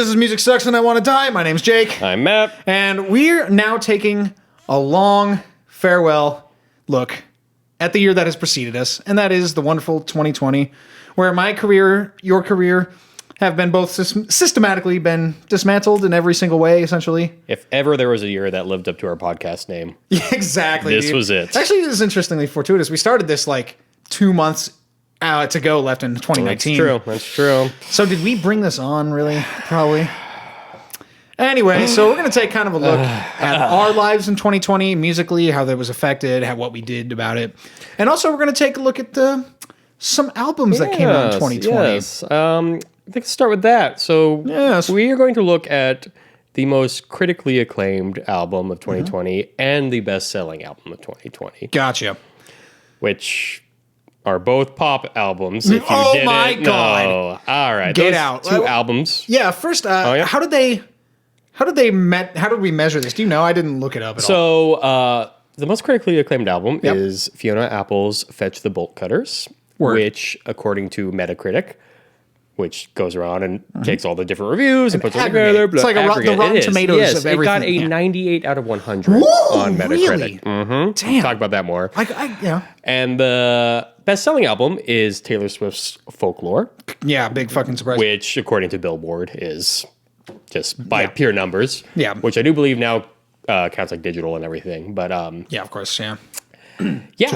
This is Music Sucks and I Want to Die. My name's Jake. I'm Matt. And we're now taking a long farewell look at the year that has preceded us, and that is the wonderful 2020, where my career, your career, have been both systematically been dismantled in every single way, essentially. If ever there was a year that lived up to our podcast name. Yeah, exactly. This was it. Actually, this is interestingly fortuitous. We started this like 2 months to go left in 2019. That's true. So did we bring this on, really? Probably. Anyway, so we're going to take kind of a look at our lives in 2020, musically, how that was affected, what we did about it. And also we're going to take a look at some albums that came out in 2020. Yes. I think let's start with that. So we are going to look at the most critically acclaimed album of 2020 and the best-selling album of 2020. Gotcha. Which are both pop albums. If you oh my God. No. All right. Get those out. Two albums. Yeah, first, how did we measure this? Do you know? I didn't look it up at all. So, the most critically acclaimed album is Fiona Apple's Fetch the Bolt Cutters, which, according to Metacritic, which goes around and takes all the different reviews and puts them together. It's like the Rotten Tomatoes of everything. It got a 98 out of 100 on Metacritic. Really? Mm-hmm. Damn. We'll talk about that more. Yeah. And the best-selling album is Taylor Swift's Folklore. Yeah, big fucking surprise. Which, according to Billboard, is just by pure numbers. Yeah. Which I do believe now counts like digital and everything. But yeah, of course, yeah.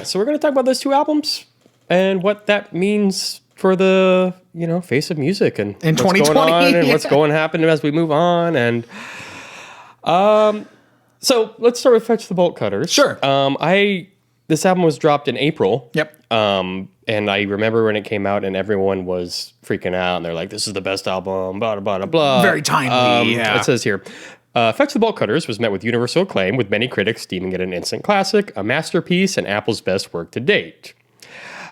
So we're going to talk about those two albums and what that means for the, face of music and in what's 2020 going on and what's going to happen as we move on. And so let's start with Fetch the Bolt Cutters. Sure. This album was dropped in April. Yep. And I remember when it came out and everyone was freaking out and they're like, this is the best album, blah, blah, blah, blah. Very timely, yeah. It says here, Fetch the Bolt Cutters was met with universal acclaim, with many critics deeming it an instant classic, a masterpiece, and Apple's best work to date.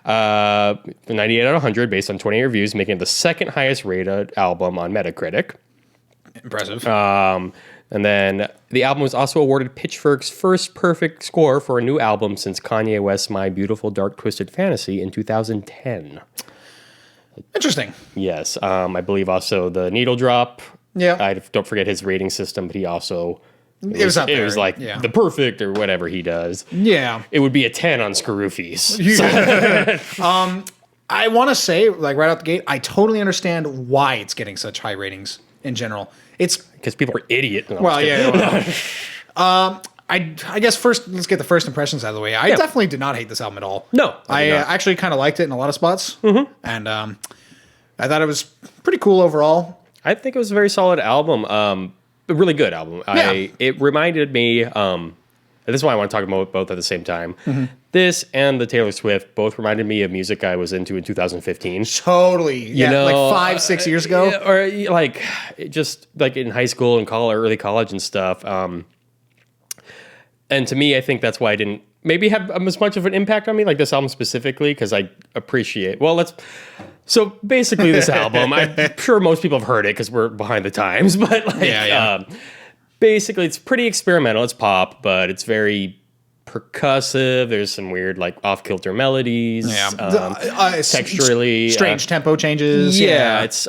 98 out of 100 based on 20 reviews, making it the second highest rated album on Metacritic. Impressive. And then the album was also awarded Pitchfork's first perfect score for a new album since Kanye West's My Beautiful Dark Twisted Fantasy in 2010. Interesting. Yes. I believe also the Needle Drop. Yeah. I don't forget his rating system, but he also... It was up there. It was like the perfect or whatever he does. Yeah. It would be a 10 on Scroofies. I want to say, like right out the gate, I totally understand why it's getting such high ratings in general. It's because people are idiots. Well, yeah. I guess first, let's get the first impressions out of the way. I definitely did not hate this album at all. No. I actually kind of liked it in a lot of spots. Mm-hmm. And I thought it was pretty cool overall. I think it was a very solid album. A really good album. Yeah. It reminded me, this is why I want to talk about both at the same time. Mm-hmm. This and the Taylor Swift both reminded me of music I was into in 2015. Totally. Yeah, like 5-6 years ago. Or like, just like in high school and early college and stuff. And to me, I think that's why I didn't maybe have as much of an impact on me, like this album specifically, because I appreciate, so basically this album, I'm sure most people have heard it because we're behind the times, but basically it's pretty experimental. It's pop, but it's very percussive. There's some weird like off-kilter melodies, texturally. Strange tempo changes. Yeah, it's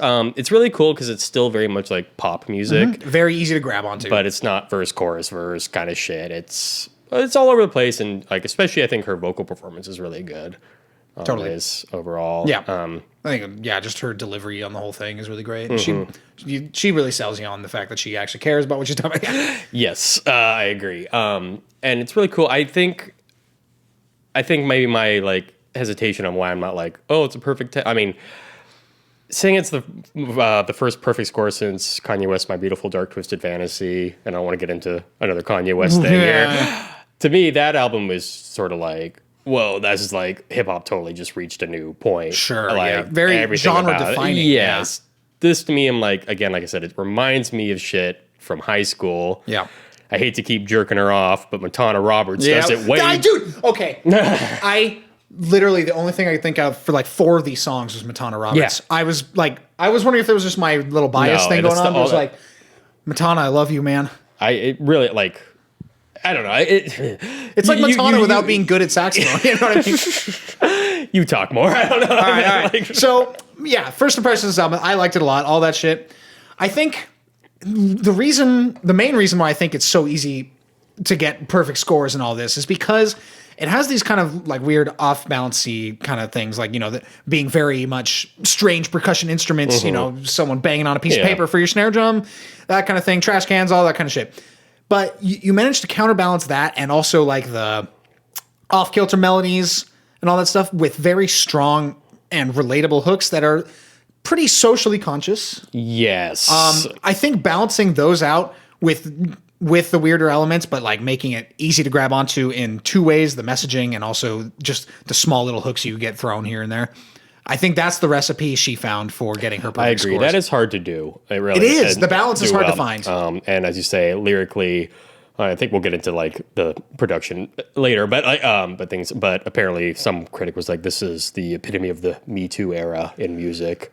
really cool because it's still very much like pop music. Mm-hmm. Very easy to grab onto. But it's not verse, chorus, verse kind of shit. It's all over the place, and like especially I think her vocal performance is really good. Totally. Overall. Yeah. I think, just her delivery on the whole thing is really great. Mm-hmm. She really sells you on the fact that she actually cares about what she's talking about. Yes, I agree. And it's really cool. I think maybe my like hesitation on why I'm not like, oh, it's a perfect. Saying it's the first perfect score since Kanye West's My Beautiful Dark Twisted Fantasy, and I don't want to get into another Kanye West thing here. To me, that album was sort of like, whoa, this is like hip hop totally just reached a new point. Sure, like, very genre defining. Yes, this to me, I'm like, again, like I said, it reminds me of shit from high school. Yeah, I hate to keep jerking her off, but Matana Roberts does it way. Dude, okay, I literally the only thing I could think of for like 4 of these songs was Matana Roberts. Yeah. I was wondering if there was just my little bias thing going on. But it was like, Matana, I love you, man. It really like. I don't know. It's like Matana without being good at saxophone. You know what I mean? You talk more. I don't know. All right. So, first impressions of this album, I liked it a lot. All that shit. I think the main reason why I think it's so easy to get perfect scores and all this is because it has these kind of like weird off-balancey kind of things, like, being very much strange percussion instruments, someone banging on a piece of paper for your snare drum, that kind of thing, trash cans, all that kind of shit. But you managed to counterbalance that and also like the off-kilter melodies and all that stuff with very strong and relatable hooks that are pretty socially conscious. Yes. I think balancing those out with the weirder elements, but like making it easy to grab onto in two ways, the messaging and also just the small little hooks you get thrown here and there. I think that's the recipe she found for getting her perfect I agree. scores. That is hard to do. It is. The balance is hard to find. And as you say, lyrically, I think we'll get into like the production later, but apparently some critic was like, this is the epitome of the Me Too era in music.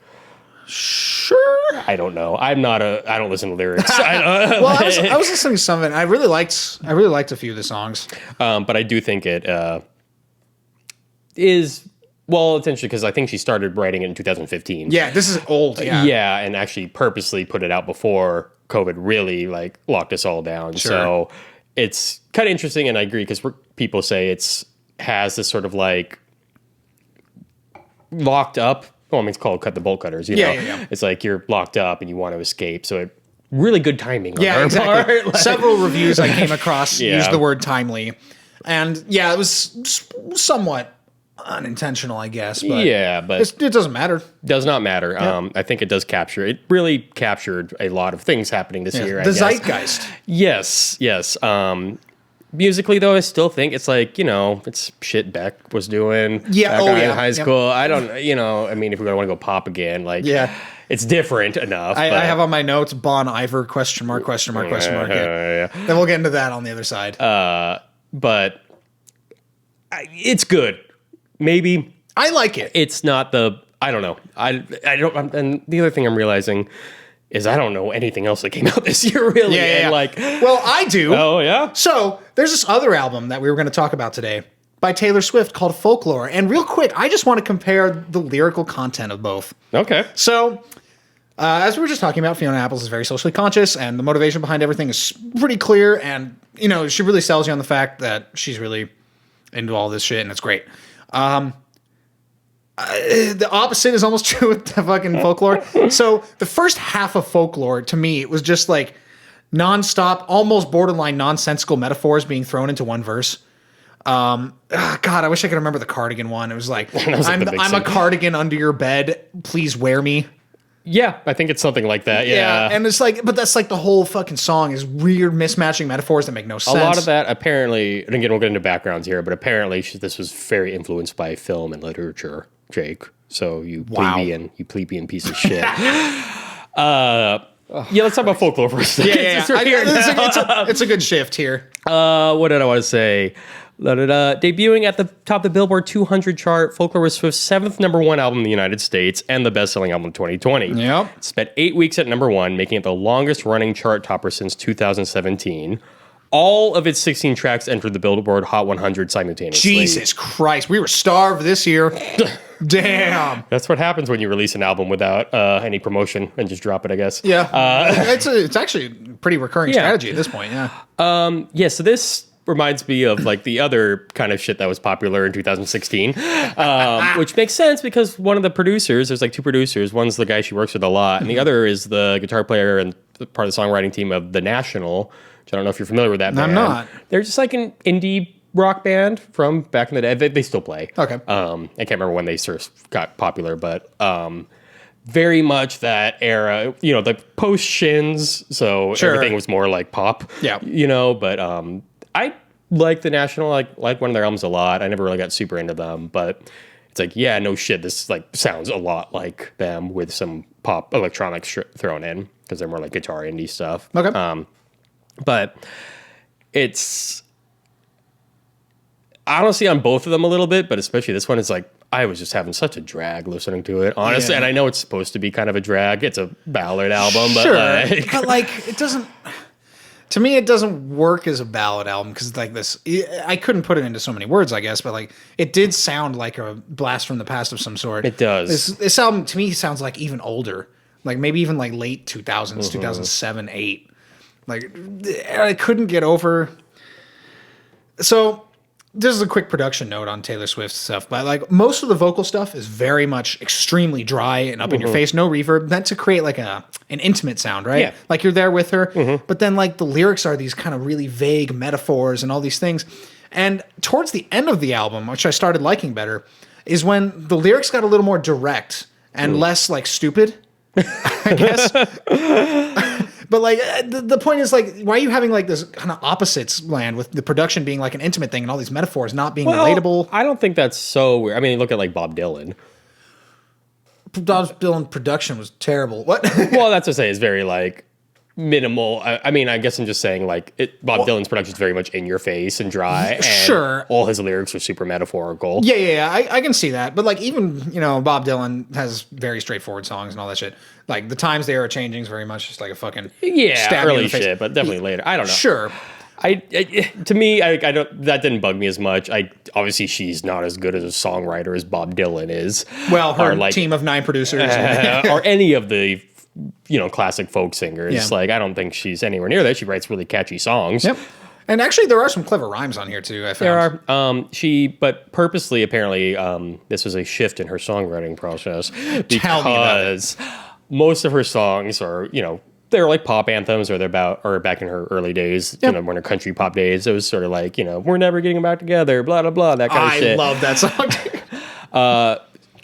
Sure. I don't know. I don't listen to lyrics. Well, I was listening to some of it. I really liked a few of the songs. But I do think it is, well, essentially because I think she started writing it in 2015. Yeah, this is old. Yeah. Yeah, and actually purposely put it out before COVID really like locked us all down. Sure. So it's kind of interesting, and I agree because people say has this sort of like locked up. Well, I mean, it's called cut the bolt cutters. You know? Yeah. It's like you're locked up and you want to escape. So really good timing. On Yeah, her exactly. part. Like, several reviews I came across used the word timely, and yeah, it was somewhat unintentional, I guess. But but it doesn't matter. Does not matter. I think it does capture. It really captured a lot of things happening this year. The zeitgeist. Yes. Musically, though, I still think it's like, it's shit Beck was doing back in high school. I don't, I mean, if we're going to want to go pop again, like, it's different enough. I have on my notes, Bon Iver, question mark. Yeah. Then we'll get into that on the other side. But it's good. Maybe. I like it. It's not I don't know. I don't, and the other thing I'm realizing is I don't know anything else that came out this year, really. Yeah. Like, well, I do. Oh, yeah? So, there's this other album that we were going to talk about today by Taylor Swift called Folklore. And real quick, I just want to compare the lyrical content of both. Okay. So, as we were just talking about, Fiona Apples is very socially conscious, and the motivation behind everything is pretty clear. And, she really sells you on the fact that she's really into all this shit, and it's great. The opposite is almost true with the fucking Folklore. So the first half of Folklore, to me, it was just like nonstop, almost borderline nonsensical metaphors being thrown into one verse. God, I wish I could remember the cardigan one. It was like, I'm a cardigan under your bed. Please wear me. Yeah, I think it's something like that. Yeah. And it's like, but that's like the whole fucking song is weird mismatching metaphors that make no sense. A lot of that apparently, and again, we'll get into backgrounds here, but apparently this was very influenced by film and literature, Jake. So you plebeian piece of shit. Let's talk about Folklore for a second. Yeah. It's a good shift here. What did I want to say? Debuting at the top of the Billboard 200 chart, Folklore was Swift's 7th #1 album in the United States and the best-selling album of 2020. Yep. It spent 8 weeks at #1, making it the longest-running chart topper since 2017. All of its 16 tracks entered the Billboard Hot 100 simultaneously. Jesus Christ, we were starved this year. Damn. That's what happens when you release an album without any promotion and just drop it, I guess. Yeah. It's actually a pretty recurring strategy at this point, So this reminds me of like the other kind of shit that was popular in 2016, which makes sense because one of the producers, there's like two producers. One's the guy she works with a lot, and the other is the guitar player and part of the songwriting team of The National, which I don't know if you're familiar with that band. I'm not. They're just like an indie rock band from back in the day. They still play. Okay. I can't remember when they sort of got popular, but very much that era, the post Shins, so everything was more like pop. Yeah. But I like The National, like one of their albums a lot. I never really got super into them, but it's like, yeah, no shit, this like sounds a lot like them with some pop electronics thrown in because they're more like guitar indie stuff. Okay. But it's honestly on both of them a little bit, but especially this one is like, I was just having such a drag listening to it, honestly. Yeah. And I know it's supposed to be kind of a drag. It's a ballad album, but it doesn't. To me, it doesn't work as a ballad album because like this, I couldn't put it into so many words, I guess, but like it did sound like a blast from the past of some sort. It does. This album to me sounds like even older. like maybe even like late 2000s, 2007, 8. Like I couldn't get over. So this is a quick production note on Taylor Swift stuff, but like most of the vocal stuff is very much extremely dry and up in your face, no reverb, meant to create like an intimate sound, right? Yeah. Like you're there with her, but then like the lyrics are these kind of really vague metaphors and all these things. And towards the end of the album, which I started liking better, is when the lyrics got a little more direct and less like stupid, I guess. But like the point is like, why are you having like this kind of opposites land with the production being like an intimate thing and all these metaphors not being relatable? I don't think that's so weird. I mean, look at like Bob Dylan. Bob Dylan production was terrible. What? Well, that's to say, it's very like minimal. I mean, I guess I'm just saying like Bob Dylan's production is very much in your face and dry. And sure. All his lyrics are super metaphorical. Yeah. I can see that. But like even, Bob Dylan has very straightforward songs and all that shit. Like the times they are changing is very much just like a fucking stab you in early the face. shit, but definitely later. I don't know. Sure. To me, I don't. That didn't bug me as much. Obviously she's not as good as a songwriter as Bob Dylan is. Well, her team of 9 producers, or any of the classic folk singers. Yeah. Like I don't think she's anywhere near that. She writes really catchy songs. Yep. And actually, there are some clever rhymes on here too. I found there are. But purposely, apparently, this was a shift in her songwriting process because most of her songs are, they're like pop anthems, or back in her early days, when her country pop days, it was sort of like, we're never getting back together, blah, blah, blah, that kind of shit. I love that song.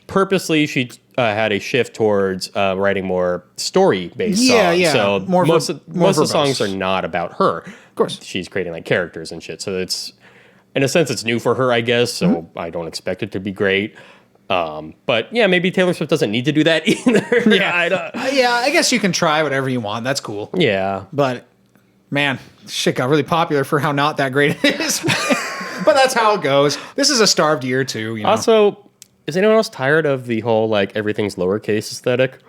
Purposely, she had a shift towards writing more story-based songs. Yeah. So most of the songs are verbose. not about her. Of course. She's creating like characters and shit. So it's, in a sense, it's new for her, I guess. So I don't expect it to be great. But yeah, maybe Taylor Swift doesn't need to do that either. Yeah, I guess you can try whatever you want. That's cool. Yeah. But man, shit got really popular for how not that great it is. But that's how it goes. This is a starved year too. Also, is anyone else tired of the whole like everything's lowercase aesthetic?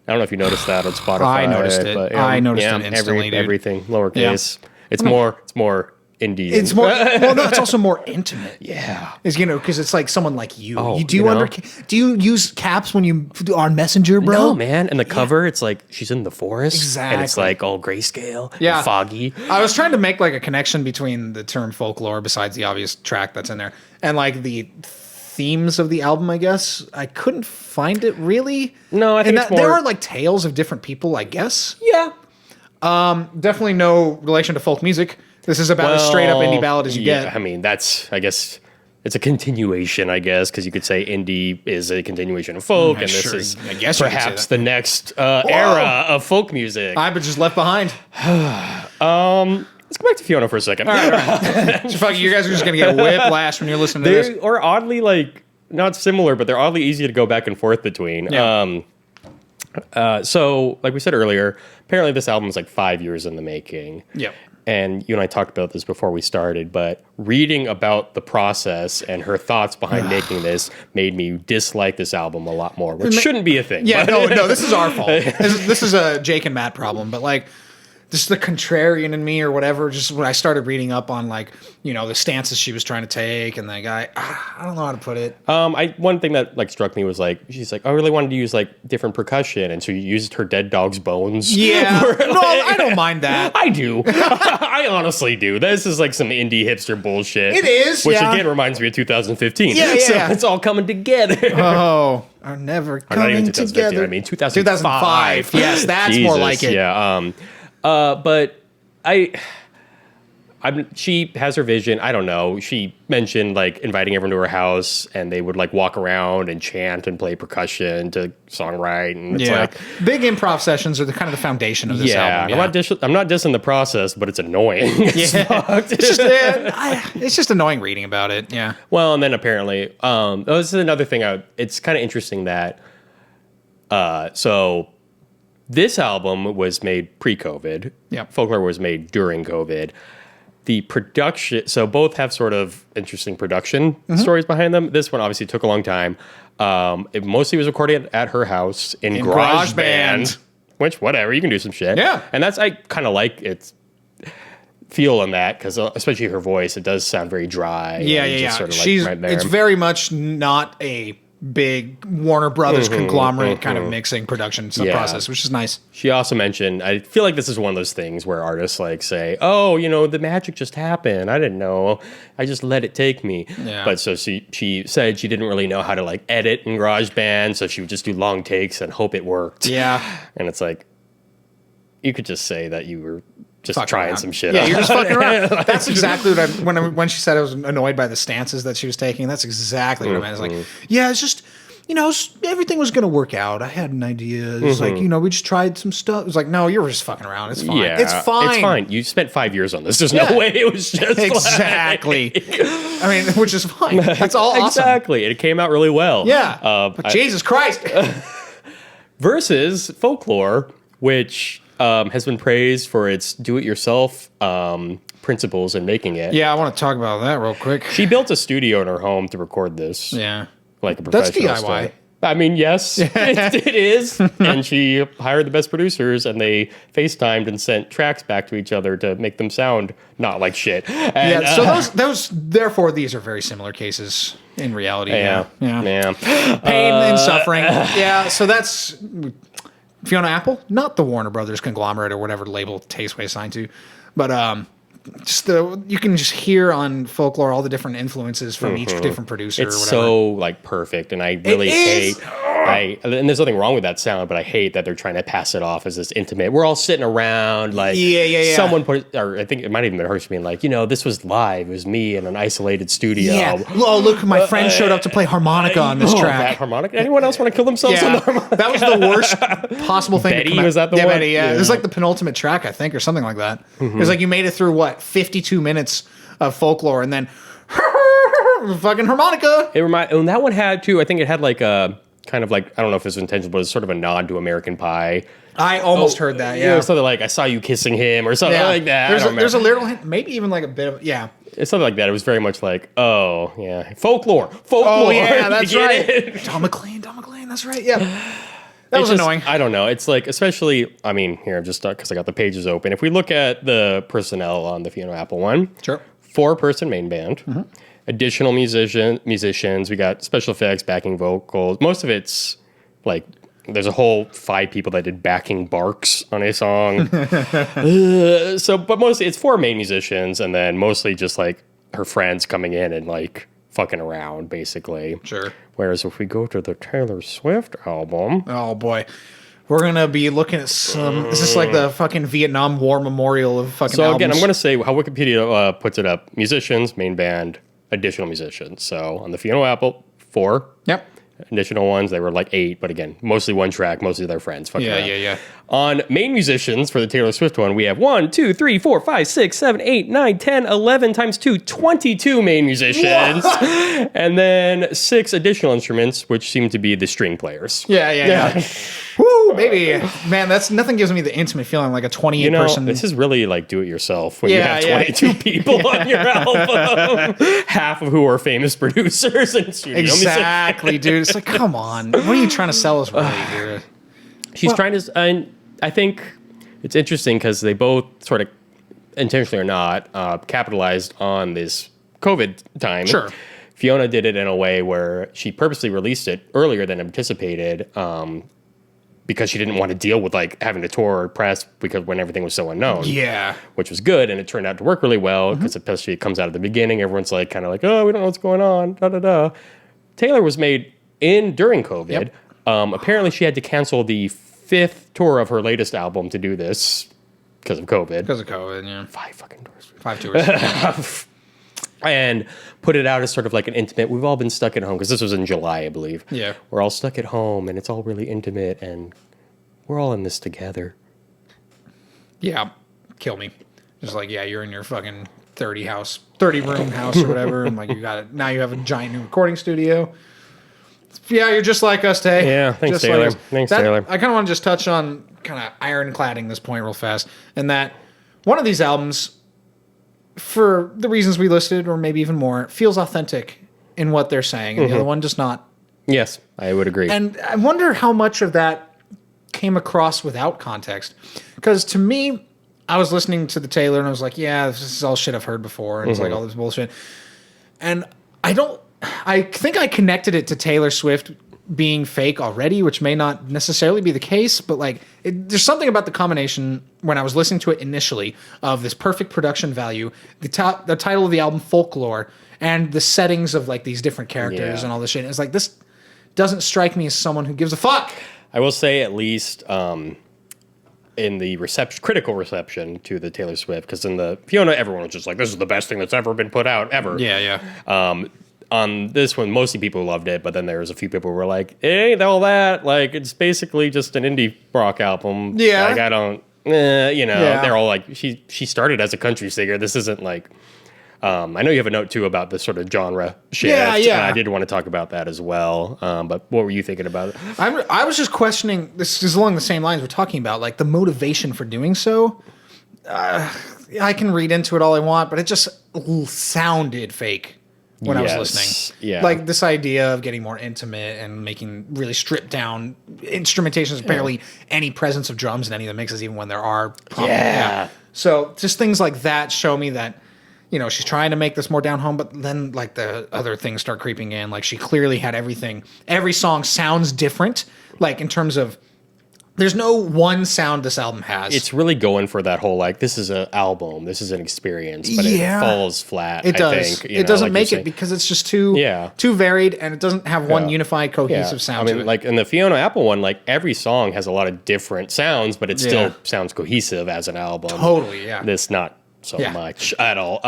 I don't know if you noticed that on Spotify. I noticed it. But, I noticed it instantly, dude. Everything lowercase. Yeah. It's more indie. It's more. Well, no, it's also more intimate. Yeah, is because it's like someone like you. Oh, do you use caps when you are on Messenger, bro? No, man. And the cover, it's like she's in the forest. Exactly. And it's like all grayscale. And foggy. I was trying to make like a connection between the term folklore, besides the obvious track that's in there, and like the themes of the album. I guess I couldn't find it really. No, I think it's more... there are like tales of different people. I guess. Yeah. Definitely no relation to folk music. This is about as straight up indie ballad as you get. I mean, I guess it's a continuation, I guess, because you could say indie is a continuation of folk, and this is perhaps the next era of folk music. I was just left behind. Let's go back to Fionna for a second. All right. So you guys are just going to get whiplash when you're listening to this. They are oddly, like, not similar, but they're oddly easy to go back and forth between. Yeah. So, like we said earlier, apparently this album is like 5 years in the making. Yep. And you and I talked about this before we started, but reading about the process and her thoughts behind making this made me dislike this album a lot more, which shouldn't be a thing. Yeah, no, this is our fault. This is a Jake and Matt problem, but like, just the contrarian in me or whatever, just when I started reading up on like, the stances she was trying to take, and like, I don't know how to put it. One thing that like struck me was like, she's like, I really wanted to use like different percussion, and so you used her dead dog's bones. Yeah, no, I don't mind that. I do. I honestly do. This is like some indie hipster bullshit. It is, which again reminds me of 2015. Yeah. So it's all coming together. Oh, are never coming together. I mean 2005. Yes, that's Jesus, more like it. Yeah. But she has her vision. I don't know. She mentioned like inviting everyone to her house, and they would like walk around and chant and play percussion to songwrite. And it's like big improv sessions are the kind of the foundation of this album. Yeah, I'm not dissing the process, but it's annoying. It's just annoying reading about it. Yeah. Well, and then apparently, this is another thing. It's kind of interesting that, so. This album was made pre-COVID. Yeah. Folklore was made during COVID. The production, so both have sort of interesting production stories behind them. This one obviously took a long time. It mostly was recorded at her house in GarageBand, which whatever, you can do some shit. Yeah. And that's, I kind of like its feel on that, because especially her voice, it does sound very dry. Yeah. Sort of She's like right there. It's very much not a big Warner Brothers conglomerate kind of mixing production process, which is nice. She also mentioned, I feel like this is one of those things where artists like say, oh, the magic just happened. I didn't know. I just let it take me. Yeah. But so she said she didn't really know how to like edit in GarageBand, so she would just do long takes and hope it worked. Yeah. And it's like, you could just say that you were just Fucking trying around. some shit. Yeah, you're just fucking around. That's exactly what when she said I was annoyed by the stances that she was taking. That's exactly what I meant. It's like, yeah, it's just, everything was going to work out. I had an idea. It's like, we just tried some stuff. It was like, no, you were just fucking around. It's fine. Yeah, it's fine. It's fine. You spent 5 years on this. There's no way it was just exactly. I mean, which is fine. That's all awesome. Exactly. And it came out really well. Yeah. But Jesus Christ. Versus Folklore, which has been praised for its do-it-yourself principles in making it. Yeah, I want to talk about that real quick. She built a studio in her home to record this. Yeah. Like a That's professional DIY. studio. I mean, yes, it is. And she hired the best producers, and they FaceTimed and sent tracks back to each other to make them sound not like shit. And, so those therefore these are very similar cases in reality. Yeah. Pain and suffering. Yeah, so that's Fiona Apple, not the Warner Brothers conglomerate or whatever label Tasteway signed to, but you can just hear on Folklore all the different influences from each different producer. It's or whatever. so like perfect, and I really hate. And there's nothing wrong with that sound, but I hate that they're trying to pass it off as this intimate. We're all sitting around, like someone put it, or I think it might even been her being like, this was live. It was me in an isolated studio. Yeah. Oh, look, my friend showed up to play harmonica on this track. That harmonica. Anyone else want to kill themselves on the harmonica? That was the worst possible thing. Betty, was that the one? Betty, yeah. It was like the penultimate track, I think, or something like that. It was like you made it through 52 minutes of Folklore, and then fucking harmonica. And that one had too. I think it had like a kind of like, I don't know if this was intentional, but it was sort of a nod to American Pie. I almost heard that. Yeah, something like I saw you kissing him or something like that. There's a little hint, maybe even like a bit of It's something like that. It was very much like, oh yeah, folklore. Oh yeah, that's right. Don McLean. That's right. Yeah. That was annoying. I don't know. It's like, especially, I mean, here, I'm just stuck because I got the pages open. If we look at the personnel on the Fiona Apple one, sure, 4-person main band, additional musicians. We got special effects, backing vocals. Most of it's like, there's a whole 5 people that did backing barks on a song. But mostly it's 4 main musicians, and then mostly just like her friends coming in and like fucking around, basically. Sure. Whereas if we go to the Taylor Swift album, oh boy, we're gonna be looking at some. This is like the fucking Vietnam War memorial of fucking. So albums. again, I'm gonna say how Wikipedia puts it up: musicians, main band, additional musicians. So on the Fiona Apple, 4. Yep. Additional ones, they were like 8, but again, mostly one track, mostly their friends. Yeah. On main musicians for the Taylor Swift one, we have 1, 2, 3, 4, 5, 6, 7, 8, 9, 10, 11 times 2, 22 main musicians. And then 6 additional instruments, which seem to be the string players. Yeah. Woo, baby. Man, that's nothing gives me the intimate feeling like a 28 person. This is really like do it yourself when you have 22 people on your album, half of who are famous producers and studio Exactly, dude. It's like, come on. What are you trying to sell us really here? She's trying to, and I think it's interesting because they both sort of intentionally or not capitalized on this COVID time. Sure. Fiona did it in a way where she purposely released it earlier than anticipated because she didn't want to deal with like having to tour or press because when everything was so unknown. Yeah. Which was good, and it turned out to work really well because especially it comes out at the beginning. Everyone's like kind of like, oh, we don't know what's going on. Taylor was made during COVID. Yep. Apparently she had to cancel the 5th tour of her latest album to do this because of COVID. Because of COVID, yeah. 5 fucking tours. 5 tours. And put it out as sort of like an intimate, we've all been stuck at home, because this was in July, I believe. Yeah. We're all stuck at home, and it's all really intimate, and we're all in this together. Yeah. Kill me. Just like, yeah, you're in your fucking 30-room house or whatever, and like now you have a giant new recording studio. Yeah, you're just like us, Tay. Yeah, thanks, just Taylor. Like Thanks, Taylor. I kind of want to just touch on kind of ironcladding this point real fast, and that one of these albums, for the reasons we listed, or maybe even more, feels authentic in what they're saying, and the other one does not. Yes, I would agree. And I wonder how much of that came across without context. Because to me, I was listening to the Taylor, and I was like, yeah, this is all shit I've heard before, and it's like all this bullshit. And I don't... I think I connected it to Taylor Swift being fake already, which may not necessarily be the case, but like there's something about the combination when I was listening to it initially of this perfect production value, the title of the album Folklore, and the settings of like these different characters and all this shit. It's like this doesn't strike me as someone who gives a fuck. I will say at least in the critical reception to the Taylor Swift, because in the Fionna, everyone was just like, this is the best thing that's ever been put out ever. Yeah. On this one, mostly people loved it, but then there was a few people who were like, it ain't all that. Like, it's basically just an indie rock album. Yeah. Like, I don't, they're all like, she started as a country singer. This isn't like, I know you have a note too about this sort of genre shift. Yeah. And I did want to talk about that as well. But what were you thinking about it? I was just questioning, this is along the same lines we're talking about, like the motivation for doing so. I can read into it all I want, but it just sounded fake when I was listening. Yeah. Like this idea of getting more intimate and making really stripped down instrumentations, barely any presence of drums in any of the mixes, even when there are. So just things like that show me that, she's trying to make this more down home, but then like the other things start creeping in. Like she clearly had everything. Every song sounds different, like in terms of there's no one sound this album has. It's really going for that whole, like, this is an album, this is an experience, but it falls flat, It does. I think. It doesn't make it because it's just too varied, and it doesn't have one unified, cohesive sound to it. Like, in the Fiona Apple one, like, every song has a lot of different sounds, but it still sounds cohesive as an album. Totally, yeah. This not so much at all.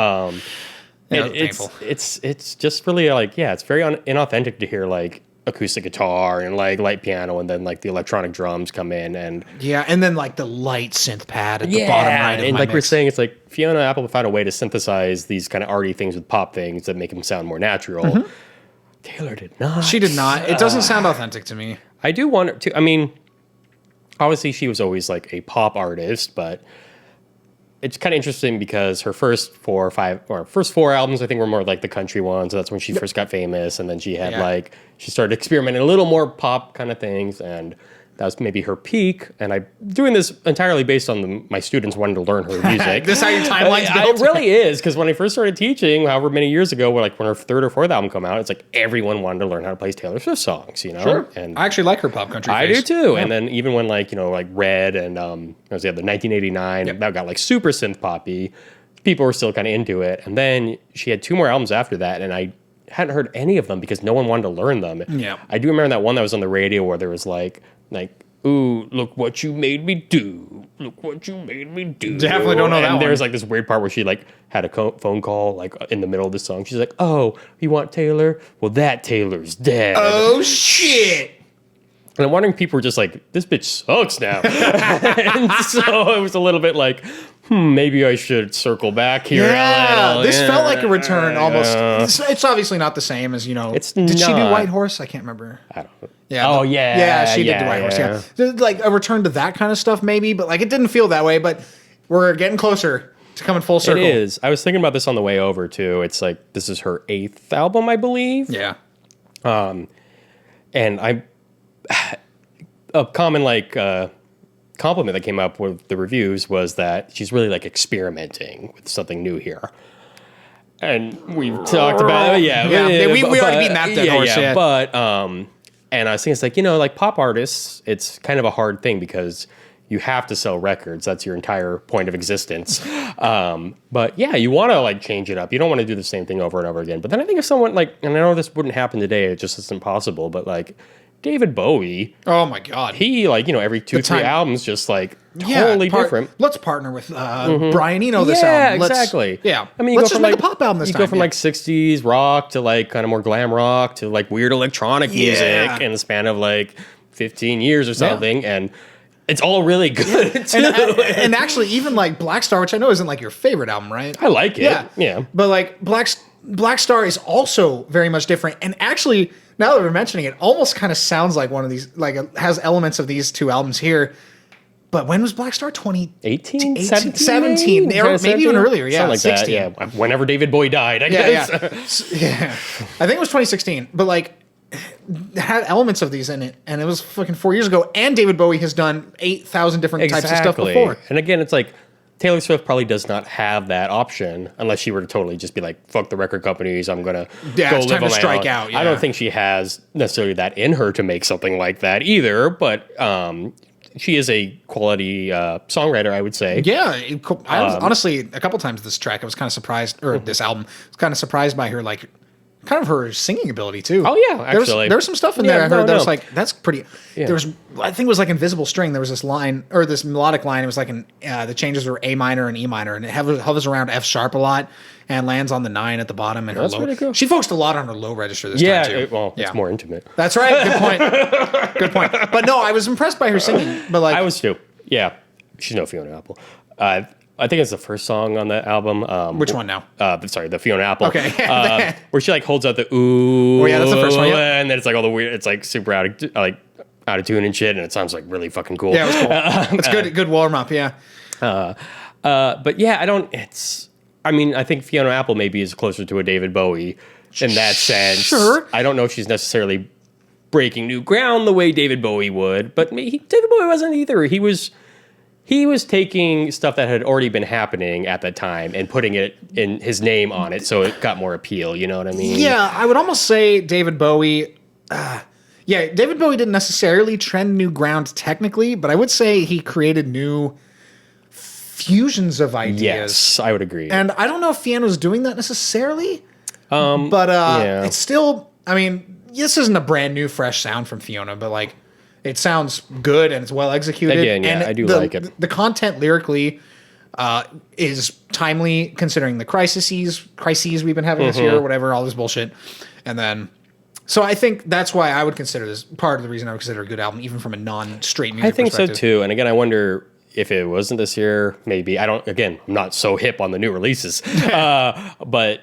Painful. It's just really, like, it's very inauthentic to hear, like, acoustic guitar and like light piano, and then like the electronic drums come in, and then like the light synth pad at the bottom right of and my like mix. we're saying, it's like Fiona Apple found a way to synthesize these kind of arty things with pop things that make them sound more natural. Taylor did not. She did not. It doesn't sound authentic to me. I do want to. I mean, obviously she was always like a pop artist, but it's kind of interesting because her first four albums, I think, were more like the country ones. So that's when she first got famous. And then she had she started experimenting a little more pop kind of things. And that was maybe her peak. And I'm doing this entirely based on my students wanting to learn her music. This is how your timeline's built? It really is. Because when I first started teaching, however many years ago, when her third or fourth album came out, it's like everyone wanted to learn how to play Taylor Swift songs, Sure. And I actually like her pop country I phase. do too. Yeah. And then even when like Red and the 1989 that got like super synth poppy, people were still kind of into it. And then she had two more albums after that, and I hadn't heard any of them because no one wanted to learn them. Yeah. I do remember that one that was on the radio where there was like, ooh, look what you made me do. Look what you made me do. Definitely don't know that one. And there's like this weird part where she like had a phone call like in the middle of the song. She's like, oh, you want Taylor? Well, that Taylor's dead. Oh, shit. And I'm wondering if people were just like, this bitch sucks now. And so it was a little bit like, maybe I should circle back here. Yeah, this felt like a return almost. It's obviously not the same as, did she do White Horse? I can't remember. I don't know. Yeah. Oh, yeah. Yeah, she did do White Horse, yeah. Like a return to that kind of stuff maybe, but like it didn't feel that way, but we're getting closer to coming full circle. It is. I was thinking about this on the way over too. It's like, this is her 8th album, I believe. Yeah. And a common compliment that came up with the reviews was that she's really like experimenting with something new here. And we've talked about we already beat that dead horse. Yeah. But and I was thinking it's like, like pop artists, it's kind of a hard thing because you have to sell records. That's your entire point of existence. But yeah, you want to like change it up. You don't want to do the same thing over and over again. But then I think if someone like, and I know this wouldn't happen today, it just isn't possible, but like David Bowie. Oh my God. He like, every 2-3 albums just like totally different. Let's partner with Brian Eno this album. Exactly. Yeah. I mean, let's just make a pop album this time. You go from like 60s rock to like kind of more glam rock to like weird electronic music in the span of like 15 years or something. And it's all really good too. And actually, even like Black Star, which I know isn't like your favorite album, right? I like it. Yeah. But like Black Star is also very much different. And actually, now that we're mentioning it, almost kind of sounds like one of these, like it has elements of these two albums here. But when was Black Star? 2018? 17. Maybe even earlier. Yeah. Something like 16. that. Yeah. Whenever David Bowie died, I guess. Yeah. I think it was 2016. But like, it had elements of these in it. And it was fucking 4 years ago. And David Bowie has done 8,000 different types of stuff before. And again, it's like, Taylor Swift probably does not have that option unless she were to totally just be like, fuck the record companies, I'm going to go it's live time on to my strike own. out. Yeah. I don't think she has necessarily that in her to make something like that either, but she is a quality songwriter, I would say. Yeah, I was, honestly, a couple times this track, I was kind of surprised, or this album, I was kind of surprised by her, like, kind of her singing ability too. Oh yeah, actually, there was some stuff in there I heard that was like, that's pretty. Yeah. There was, I think it was like Invisible String. There was this line or this melodic line. It was like the changes were A minor and E minor, and it hovers around F sharp a lot and lands on the 9 at the bottom. And That's her low. pretty cool. She focused a lot on her low register this time too. It's more intimate. That's right. Good point. Good point. But no, I was impressed by her singing. But like, I was too. Yeah, she's no Fiona Apple. I think it's the first song on the album. Which one now? Sorry, the Fiona Apple. Okay. Where she like holds out the ooh. Oh yeah, that's the first one. Yep. And then it's like all the weird. It's like super out of tune and shit, and it sounds like really fucking cool. Yeah, it was cool. It's good. Good warm up. Yeah. But yeah, I don't. I mean, I think Fiona Apple maybe is closer to a David Bowie in that sense. Sure. I don't know if she's necessarily breaking new ground the way David Bowie would, but David Bowie wasn't either. He was taking stuff that had already been happening at that time and putting it in his name on it, so it got more appeal. You know what I mean? Yeah, I would almost say David Bowie. David Bowie didn't necessarily trend new ground technically, but I would say he created new fusions of ideas. Yes, I would agree. And I don't know if Fiona was doing that necessarily, but it's still. I mean, this isn't a brand new, fresh sound from Fiona, but like. It sounds good and it's well executed. Again, yeah, and I do like it. The content lyrically is timely considering the crises we've been having this year or whatever, all this bullshit. And then, so I think that's why I would consider this part of the reason I would consider a good album, even from a non-straight music I think so perspective. too. And again, I wonder if it wasn't this year, maybe. I'm not so hip on the new releases. But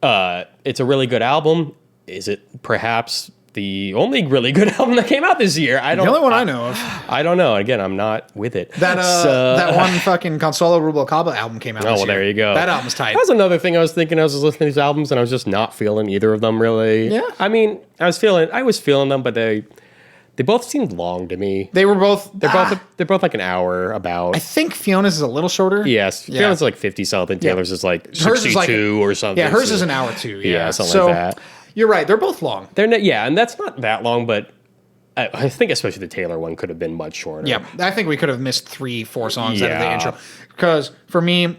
it's a really good album. Is it perhaps the only really good album that came out this year? The only one I know of. I don't know. Again, I'm not with it. That one fucking Consuelo Rubalcaba album came out this year. There you go. That album's tight. That was another thing I was thinking. I was listening to these albums and I was just not feeling either of them really. Yeah. I mean, I was feeling them, but they both seemed long to me. They were both. They're both like an hour about. I think Fiona's is a little shorter. Yes, Fiona's like 50 something. Taylor's is like 62 or something. Yeah, hers is an hour too. Yeah, something like that. You're right. They're both long. And that's not that long, but I think especially the Taylor one could have been much shorter. Yeah, I think we could have missed 3-4 songs out of the intro. Because for me,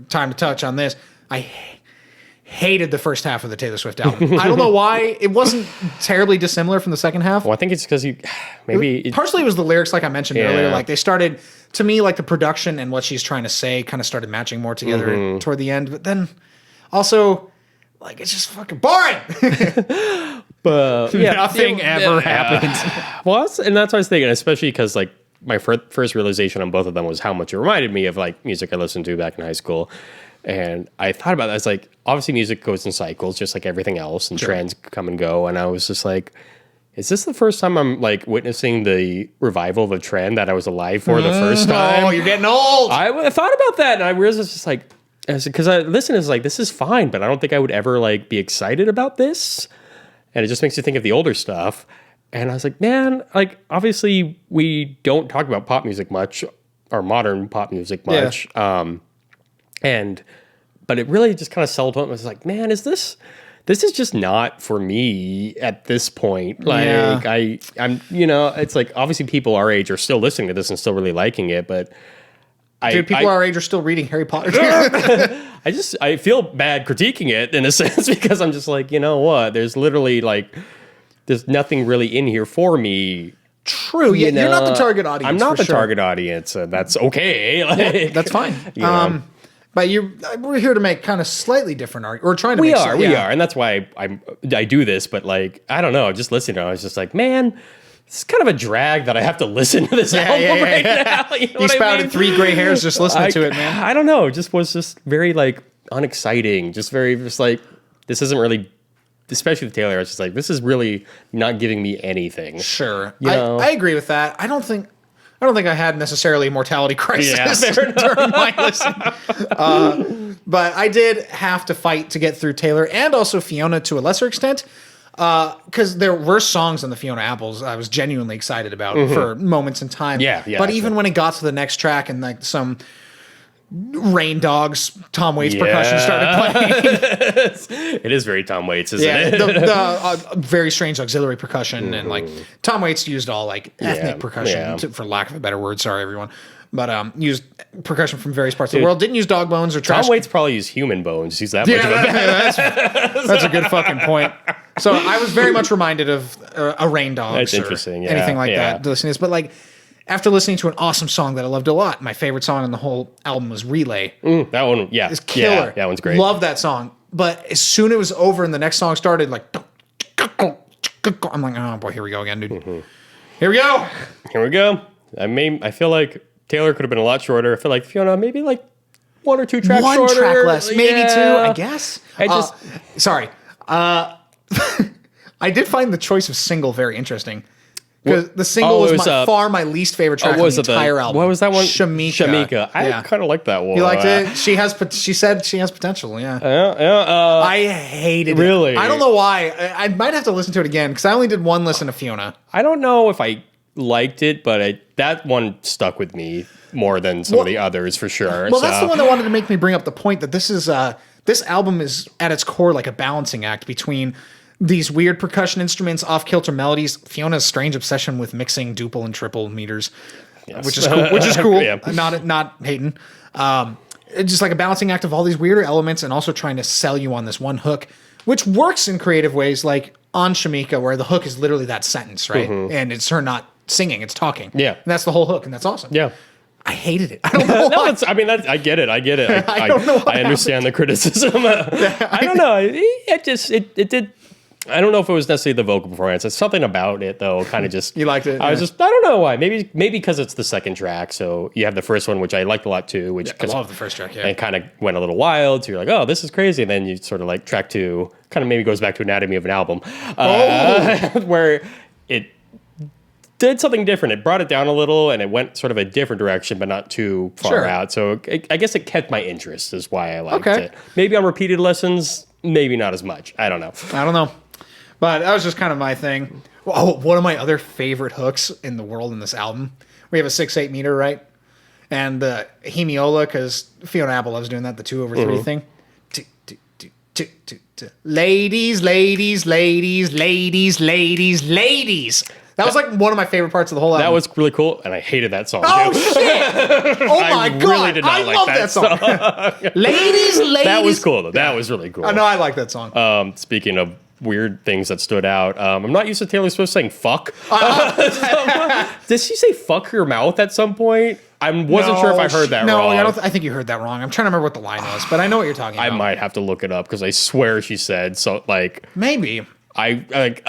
time to touch on this, I hated the first half of the Taylor Swift album. I don't know why. It wasn't terribly dissimilar from the second half. Well, I think it's because partially it was the lyrics, like I mentioned earlier. Like they started, to me, like the production and what she's trying to say kind of started matching more together toward the end. But then also... like, it's just fucking boring. But nothing ever happens. Well, and that's what I was thinking, especially because like my first realization on both of them was how much it reminded me of like music I listened to back in high school. And I thought about that. I was like, obviously music goes in cycles, just like everything else, and trends come and go. And I was just like, is this the first time I'm like witnessing the revival of a trend that I was alive for the first time? Oh, you're getting old. I thought about that, and I realized it's just like, because I listen, it's like, this is fine, but I don't think I would ever like be excited about this. And it just makes you think of the older stuff. And I was like, man, like obviously we don't talk about pop music much, or modern pop music much. Yeah. But it really just kind of settled on. I was like, man, this is just not for me at this point. Like I'm, it's like obviously people our age are still listening to this and still really liking it, but people our age are still reading Harry Potter. I feel bad critiquing it in a sense because I'm just like, you know what? There's literally like, there's nothing really in here for me. True. You're not the target audience. I'm not the target audience, and that's okay. Like, that's fine. But we're here to make kind of slightly different art. We're trying to. We are, and that's why I do this. But like, I don't know. Just listening to it, I was just like, man, it's kind of a drag that I have to listen to this album right now. You know you spouted 3 gray hairs just listening to it, man. I don't know. It just was just very like unexciting. Just like this isn't really. Especially with Taylor, I was just like, this is really not giving me anything. Sure, I agree with that. I don't think I had necessarily a mortality crisis during my listen. But I did have to fight to get through Taylor and also Fionna to a lesser extent. Because there were songs on the Fionna Apples I was genuinely excited about for moments in time. Yeah. But even when it got to the next track and like some Rain Dogs, Tom Waits percussion started playing. It is very Tom Waits, isn't Yeah, it? the very strange auxiliary percussion, and like Tom Waits used all like ethnic percussion, for lack of a better word. Sorry, everyone, but used percussion from various parts of the world. Didn't use dog bones or trash. Tom Waits probably used human bones. He's that much of a bad. that's a good fucking point. So I was very much reminded of a Rain Dogs. That's interesting. Yeah, anything like that. To listen to this, but like. After listening to an awesome song that I loved a lot, my favorite song on the whole album was Relay. That one, yeah. It's killer. Yeah, that one's great. Love that song. But as soon as it was over and the next song started, like, I'm like, oh boy, here we go again, dude. Here we go. Here we go. I feel like Taylor could have been a lot shorter. I feel like Fionna, maybe like one or two tracks shorter. One track less, maybe two, I guess. Sorry. I did find the choice of single very interesting. Because the single was far my least favorite track on the entire album. What was that one? Shamika. I kind of like that one. You liked it? She said she has potential, yeah. I hated it. Really? I don't know why. I might have to listen to it again, because I only did one listen to Fionna. I don't know if I liked it, but that one stuck with me more than some of the others, for sure. Well, that's the one that wanted to make me bring up the point that this album is, at its core, like a balancing act between these weird percussion instruments, off-kilter melodies, Fiona's strange obsession with mixing duple and triple meters, which is cool. Yeah. Not hating. It's just like a balancing act of all these weirder elements and also trying to sell you on this one hook, which works in creative ways, like on Shamika, where the hook is literally that sentence, right? And it's her not singing, it's talking. Yeah. And that's the whole hook, and that's awesome. Yeah. I hated it. I don't know why. I get it. I don't know what I understand the criticism. I don't know. It did. I don't know if it was necessarily the vocal performance. It's something about it, though, kind of just... You liked it? I don't know why. Maybe because it's the second track. So you have the first one, which I liked a lot, too. I love the first track, yeah. And kind of went a little wild. So you're like, oh, this is crazy. And then you sort of like track 2 kind of maybe goes back to Anatomy of an Album. Where it did something different. It brought it down a little, and it went sort of a different direction, but not too far out. So I guess it kept my interest is why I liked it. Maybe on repeated listens, maybe not as much. I don't know. But that was just kind of my thing. Oh, one of my other favorite hooks in the world in this album. We have a 6/8 meter, right? And the hemiola, because Fiona Apple loves doing that, the 2/3 thing. Ladies, ladies, ladies, ladies, ladies, ladies. That was like one of my favorite parts of the whole album. That was really cool, and I hated that song. Oh, too. shit! Oh, my God. Really did not like love that song. Ladies, ladies. That was cool, though. That was really cool. I know, I like that song. Speaking of weird things that stood out, I'm not used to Taylor Swift saying fuck. Did she say fuck your mouth at some point? I wasn't sure if I heard that wrong. No, I think you heard that wrong. I'm trying to remember what the line was, but I know what you're talking about. I might have to look it up because I swear she said so. Like maybe I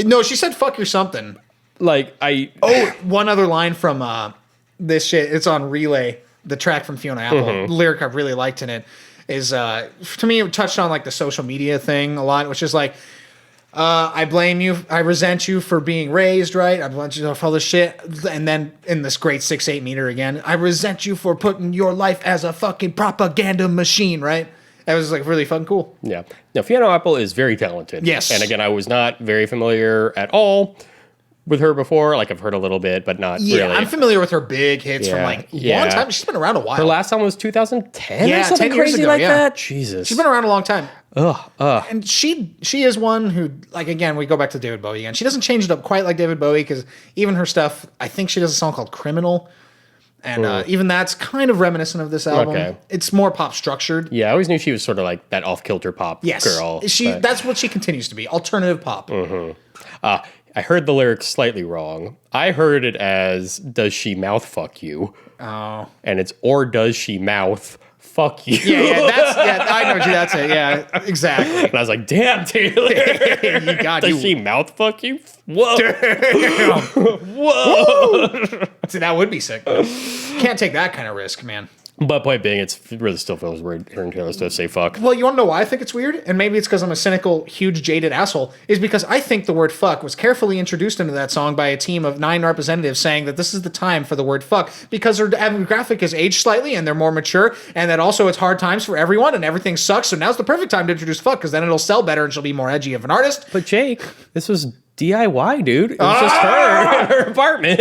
no, she said fuck your something. One other line from this shit. It's on Relay, the track from Fionna Apple. Mm-hmm. Lyric I really liked in it is to me it touched on like the social media thing a lot, which is like I blame you, I resent you for being raised right. I want you for all this shit, and then in this great 6/8 meter again, I resent you for putting your life as a fucking propaganda machine, right? That was like really fun, cool. Yeah. Now Fionna Apple is very talented. Yes. And again, I was not very familiar at all with her before. Like I've heard a little bit, but not really. I'm familiar with her big hits from like long time. She's been around a while. Her last album was 2010 or something 10 years crazy ago, like that. Jesus. She's been around a long time. And she is one who, like, again, we go back to David Bowie again. She doesn't change it up quite like David Bowie because even her stuff, I think she does a song called Criminal. And even that's kind of reminiscent of this album. Okay. It's more pop structured. Yeah, I always knew she was sort of like that off-kilter pop girl. That's what she continues to be, alternative pop. I heard the lyrics slightly wrong. I heard it as, does she mouth fuck you? Oh. And it's, or does she mouth fuck you? I know that's it. Yeah, exactly. And I was like, damn, Taylor. Does she mouth fuck you? Whoa. Whoa. See, that would be sick. Can't take that kind of risk, man. But point being, it really still feels weird hearing Taylor Swift say fuck. Well, you want to know why I think it's weird? And maybe it's because I'm a cynical, huge, jaded asshole. Is because I think the word fuck was carefully introduced into that song by a team of 9 representatives saying that this is the time for the word fuck because their demographic has aged slightly and they're more mature, and that also it's hard times for everyone and everything sucks. So now's the perfect time to introduce fuck because then it'll sell better and she'll be more edgy of an artist. But Jake, this was DIY, dude. It was just her in her apartment,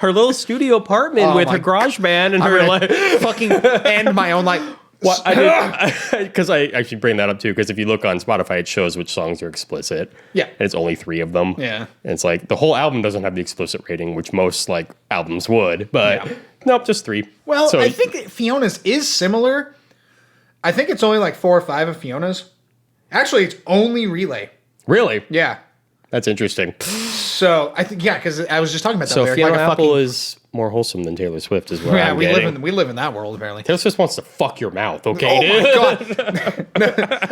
her little studio apartment with her garage band and her like fucking end my own life. Well, because I actually bring that up too. Because if you look on Spotify, it shows which songs are explicit. Yeah, and it's only 3 of them. Yeah, and it's like the whole album doesn't have the explicit rating, which most like albums would. But nope, just 3. Well, so, I think Fiona's is similar. I think it's only like 4 or 5 of Fiona's. Actually, it's only Relay. Really? Yeah. That's interesting. So I think because I was just talking about that. So Fiona Apple is more wholesome than Taylor Swift as well. Yeah, we live in that world apparently. Taylor Swift wants to fuck your mouth, okay? Oh my god!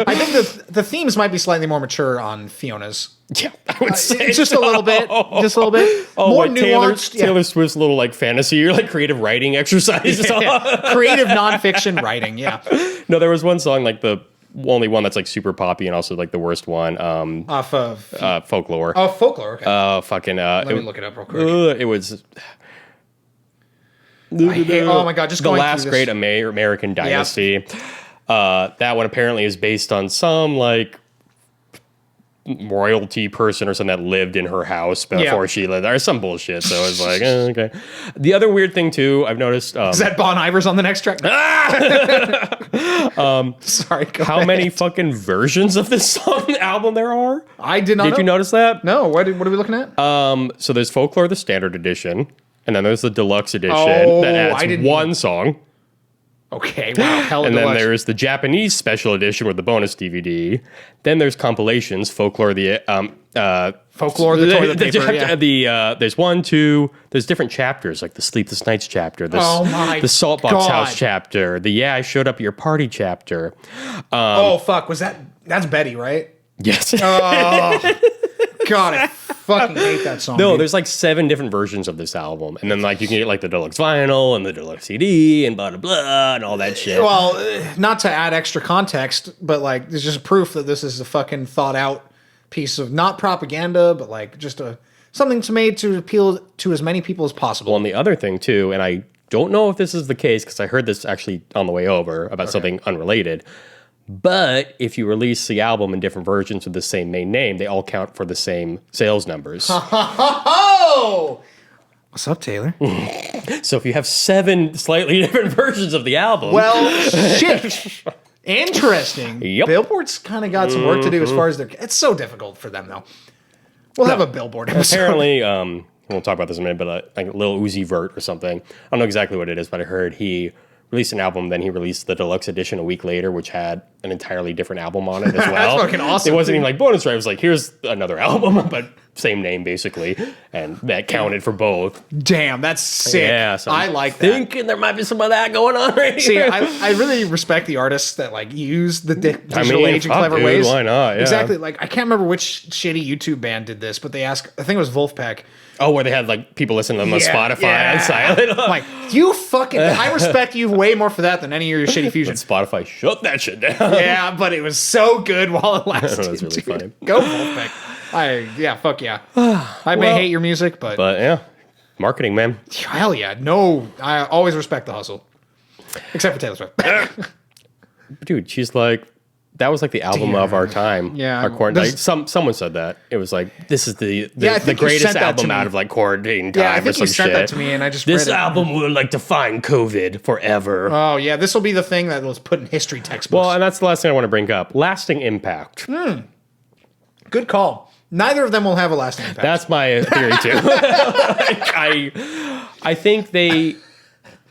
I think the themes might be slightly more mature on Fiona's. Yeah, I would say just a little bit, just a little bit more nuanced. Taylor Swift's little like fantasy or like creative writing exercises. Creative nonfiction writing. Yeah. No, there was one song like the only one that's like super poppy and also like the worst one. Off of Folklore. Oh, Folklore. Okay. Fucking. Let me look it up real quick. It was. Oh my god! Just the last great American Dynasty. Yep. That one apparently is based on some like royalty person or something that lived in her house before she lived there. Some bullshit. So I was like, okay. The other weird thing too, I've noticed. Is that Bon Iver's on the next track? Sorry. How many fucking versions of this song album there are? I did not. Did you notice that? No. What are we looking at? So there's Folklore, the standard edition, and then there's the deluxe edition that adds one song. Okay, wow, hell. And then there's the Japanese special edition with the bonus DVD. Then there's compilations, Folklore, the toilet paper. There's 1, 2. There's different chapters, like the Sleepless Nights chapter. The Saltbox House chapter. The I Showed Up at Your Party chapter. Oh fuck, that's Betty, right? Yes. Oh god, I fucking hate that song. No, dude. there's like 7 different versions of this album, and then like you can get like the deluxe vinyl and the deluxe CD and blah blah blah and all that shit. Well, not to add extra context, but like there's just proof that this is a fucking thought out piece of not propaganda, but like just something made to appeal to as many people as possible. Well, and the other thing too, and I don't know if this is the case because I heard this actually on the way over about something unrelated. But if you release the album in different versions with the same main name, they all count for the same sales numbers. Oh! What's up, Taylor? So if you have 7 slightly different versions of the album... Well, shit. Interesting. Yep. Billboard's kind of got some work to do as far as it's so difficult for them, though. We'll have a Billboard episode. Apparently, we'll talk about this in a minute, but like Lil Uzi Vert or something. I don't know exactly what it is, but I heard he released an album, then he released the deluxe edition a week later, which had an entirely different album on it as well. That's fucking awesome. It wasn't even like bonus track. It was like, here's another album, but same name basically, and that counted for both. Damn, that's sick. Yeah, so I like that. Thinking there might be some of that going on right See, here. I really respect the artists that like use the digital age in clever ways. Why not? Yeah. Exactly. Like I can't remember which shitty YouTube band did this, but they asked. I think it was Wolfpack. Oh, where they had like people listening to them on Spotify on silent. I'm like, you fucking. I respect you way more for that than any of your shitty fusion. Spotify shut that shit down. Yeah, but it was so good while it lasted. That was really funny. Go Wolfpack. Fuck yeah. I may hate your music, but yeah, marketing, man. Hell yeah. No, I always respect the hustle, except for Taylor Swift. Dude, she's like. That was like the album of our time. Yeah, our quarantine. Someone said that it was like this is the greatest album out of like quarantine time. Yeah, I think or some you sent shit. that to me, and I just this read it. album will like define COVID forever. Oh yeah, this will be the thing that was put in history textbooks. Well, and that's the last thing I want to bring up. Lasting impact. Good call. Neither of them will have a lasting impact. That's my theory too.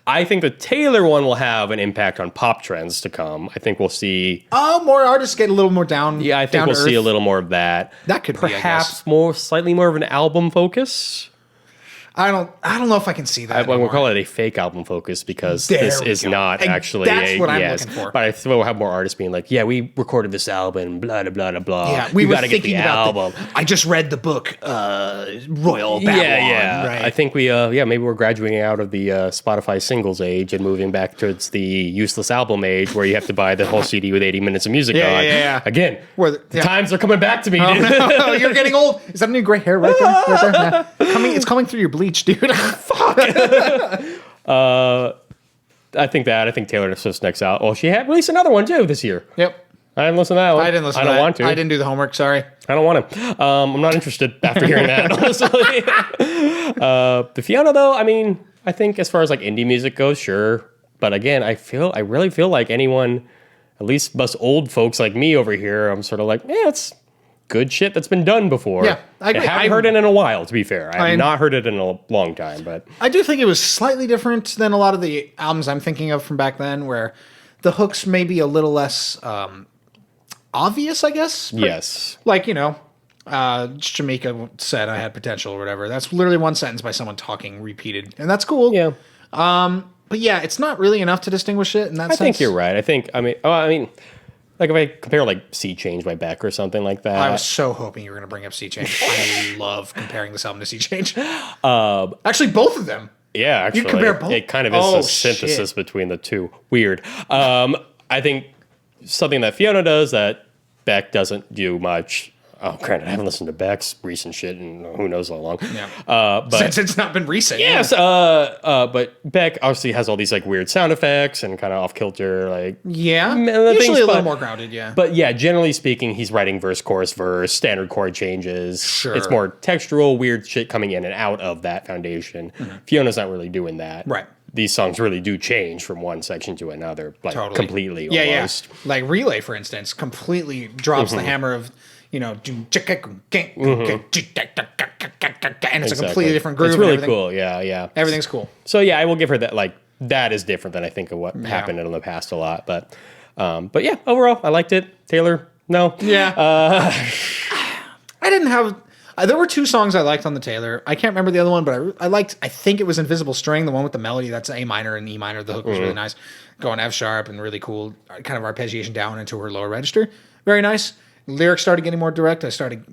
I think the Taylor one will have an impact on pop trends to come. I think we'll see. More artists get a little more down. Yeah, I think we'll see a little more of that. That could perhaps slightly more of an album focus. I don't know if I can see that. We'll call it a fake album focus because this is not actually that's what I'm looking for. But I think we'll have more artists being like, yeah, we recorded this album, blah, blah, blah, blah, blah. Yeah, we were got to get the album. I just read the book, Royal Babylon. Yeah. Right? I think maybe we're graduating out of the Spotify singles age and moving back towards the useless album age where you have to buy the whole CD with 80 minutes of music on. Yeah. Again, the times are coming back to me, dude. No, you're getting old. Is that a new gray hair right there? Right there? Yeah. It's coming through your bleach, dude. Fuck. I think Taylor Swift's next out. Well, she had released another one too this year. Yep. I didn't listen to that one. I didn't listen. I don't to that. want to. I didn't do the homework. Sorry. I don't want to. I'm not interested after hearing that. Honestly, the Fionna though. I mean, I think as far as like indie music goes, sure. But again, I really feel like anyone, at least us old folks like me over here, I'm sort of like, yeah, it's good shit that's been done before. Yeah, I agree. I haven't heard it in a while, to be fair. I have I- not heard it in a long time, but I do think it was slightly different than a lot of the albums I'm thinking of from back then, where the hooks may be a little less obvious, I guess. yes. Like, Jamaica said I had potential or whatever. That's literally one sentence by someone talking repeated, and that's cool. Yeah. But yeah, it's not really enough to distinguish it in that I sense. think you're right. I mean, like if I compare like Sea Change by Beck or something like that. I was so hoping you were going to bring up Sea Change. I love comparing this album to Sea Change. Actually, both of them. Yeah, actually, compare both? it kind of is Oh, a synthesis shit. between the two. Weird. I think something that Fionna does that Beck doesn't do much. Oh, granted, I haven't listened to Beck's recent shit in who knows how long. Yeah. But Since it's not been recent. yes, but Beck obviously has all these like weird sound effects and kind of off kilter, like Yeah. the Usually things, a little but- more grounded, yeah. But yeah, generally speaking, he's writing verse, chorus, verse, standard chord changes. Sure. It's more textural, weird shit coming in and out of that foundation. Fiona's not really doing that. Right. These songs really do change from one section to another, like Totally. completely Yeah, almost. yeah. Like Relay, for instance, completely drops the hammer of, and it's a completely different groove. It's and really everything. cool. Yeah, yeah. Everything's cool. So yeah, I will give her that. Like that is different than I think of what happened in the past a lot. But yeah, overall, I liked it. Taylor, no. Yeah. I didn't have. There were two songs I liked on the Taylor. I can't remember the other one, but I liked. I think it was Invisible String, the one with the melody. That's A minor and E minor. The hook was really nice, going F sharp and really cool. Kind of arpeggiation down into her lower register. Very nice. Lyrics started getting more direct. I started,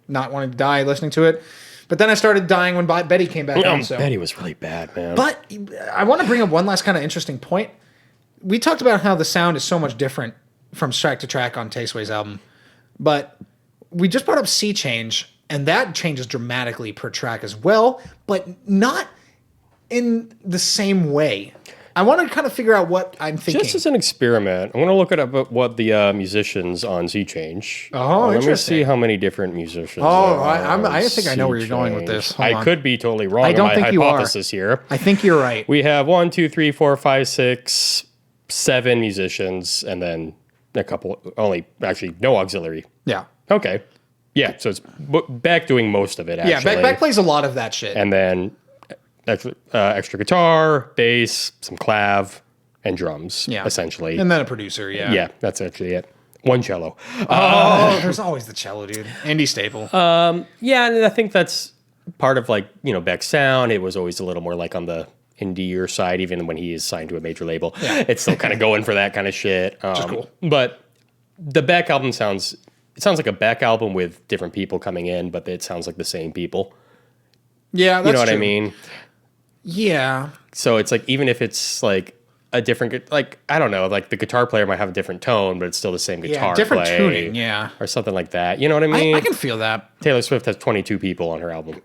not wanting to die listening to it. But then I started dying when Betty came back on. So. Betty was really bad, man. But I want to bring up one last kind of interesting point. We talked about how the sound is so much different from track to track on Tasteway's album, but we just brought up Sea Change, and that changes dramatically per track as well, but not in the same way. I want to kind of figure out what I'm thinking. Just as an experiment, I'm going to look it up what the musicians on Sea Change. Oh, Let me interesting. see how many different musicians. Oh, there are I on think I know Sea where you're going with Change. this. Hold I on. could be totally wrong. I don't in my think you are. hypothesis here. I think you're right. We have 1, 2, 3, 4, 5, 6, 7 musicians, and then a couple. Only actually no auxiliary. Yeah. Okay. Yeah, so it's Beck doing most of it. Actually. Yeah, Beck plays a lot of that shit. And then extra guitar, bass, some clav, and drums. Yeah. Essentially. And then a producer, yeah. Yeah, that's actually it. One cello. Oh, there's always the cello, dude. Indie staple. Yeah, and I think that's part of like, Beck's sound. It was always a little more like on the indie side, even when he is signed to a major label. Yeah. It's still kind of going for that kind of shit. Which is cool. But the Beck album sounds like a Beck album with different people coming in, but it sounds like the same people. Yeah, that's You know what true. I mean? Yeah. So it's like, even if it's like a different, like, I don't know, like the guitar player might have a different tone, but it's still the same guitar different play, tuning, yeah. or something like that. You know what I mean? I can feel that. Taylor Swift has 22 people on her album.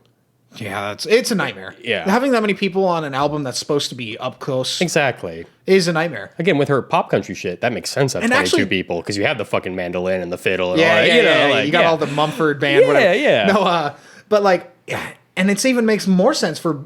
Yeah, it's a nightmare. Yeah. Having that many people on an album that's supposed to be up close Exactly. is a nightmare. Again, with her pop country shit, that makes sense. At And 22 actually- people, because you have the fucking mandolin and the fiddle and Yeah, all that. yeah, Like, you got all the Mumford band, Yeah, whatever. yeah. No, but like, and it even makes more sense for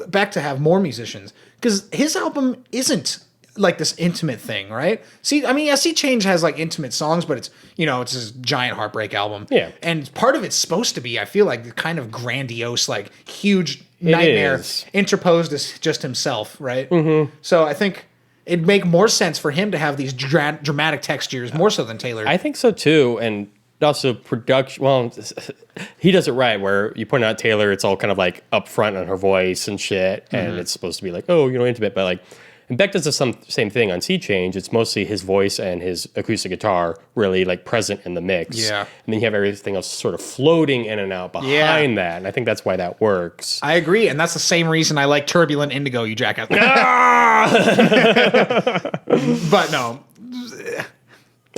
Beck to have more musicians because his album isn't like this intimate thing, right? Sea Change has like intimate songs, but it's it's this giant heartbreak album. Yeah. And part of it's supposed to be, I feel like, kind of grandiose, like huge nightmare is. interposed as just himself, right? Mm-hmm. So I think it'd make more sense for him to have these dramatic textures more so than Taylor. I think so too. And also production, well, he does it right where you point out Taylor, it's all kind of like upfront on her voice and shit. And it's supposed to be like, oh, intimate, but like, and Beck does the same thing on Sea Change. It's mostly his voice and his acoustic guitar really like present in the mix. Yeah. And then you have everything else sort of floating in and out behind that. And I think that's why that works. I agree, and that's the same reason I like Turbulent Indigo, you jackass. But no.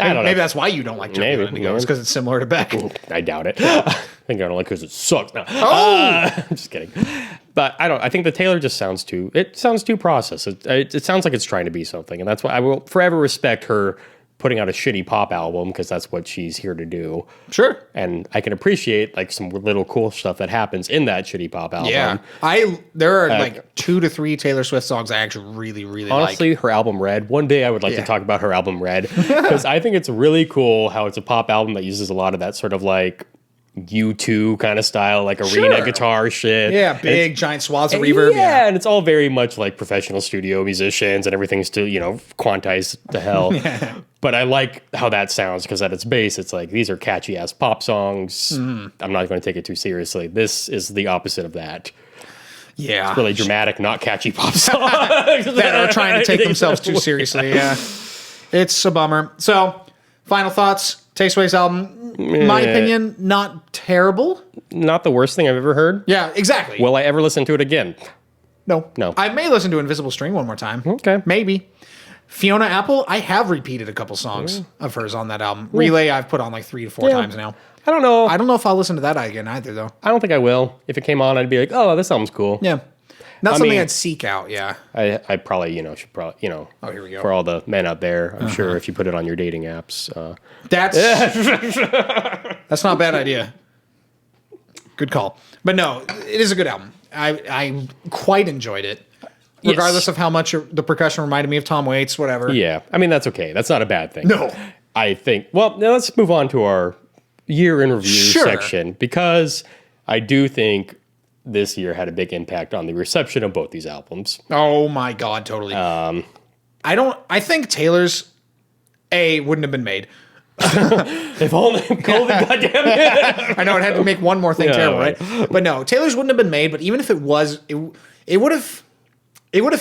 I don't know. Maybe that's why you don't like Turbulent Maybe, Indigo. It's because it's similar to Beck. I doubt it. I think I don't like because it sucks. No. I'm just kidding. But I think the Taylor just sounds too processed. It sounds like it's trying to be something. And that's why I will forever respect her putting out a shitty pop album because that's what she's here to do. Sure. And I can appreciate like some little cool stuff that happens in that shitty pop album. Yeah. There are like 2 to 3 Taylor Swift songs I actually really, really honestly, her album Red. One day I would like to talk about her album Red because I think it's really cool how it's a pop album that uses a lot of that sort of like U2 kind of style, like arena guitar shit. Yeah, big giant swaths of reverb. Yeah, and it's all very much like professional studio musicians and everything's still, quantized to hell. But I like how that sounds because at its base, it's like these are catchy ass pop songs. I'm not going to take it too seriously. This is the opposite of that. Yeah. It's really dramatic, not catchy pop songs that are trying to take themselves too seriously. Yeah. It's a bummer. So, final thoughts. Tasteways album, my opinion, not terrible. Not the worst thing I've ever heard. Yeah, exactly. Will I ever listen to it again? No. No. I may listen to Invisible String one more time. Okay. Maybe. Fiona Apple, I have repeated a couple songs of hers on that album. Relay, I've put on like 3 to 4 times now. I don't know. I don't know if I'll listen to that again either, though. I don't think I will. If it came on, I'd be like, oh, this album's cool. Yeah. Not something I'd seek out, yeah. I probably, should probably, Oh, here we go. for all the men out there, I'm sure if you put it on your dating apps. That's not a bad idea. Good call. But no, it is a good album. I quite enjoyed it. Regardless of how much the percussion reminded me of Tom Waits, whatever. Yeah. I mean, that's okay. That's not a bad thing. No. I think, well, now let's move on to our year in review section because I do think this year had a big impact on the reception of both these albums. Oh my God, totally. I think Taylor's wouldn't have been made. If only COVID, goddamn it. I know it had to make one more thing terrible, right? But no, Taylor's wouldn't have been made, but even if it was, it would have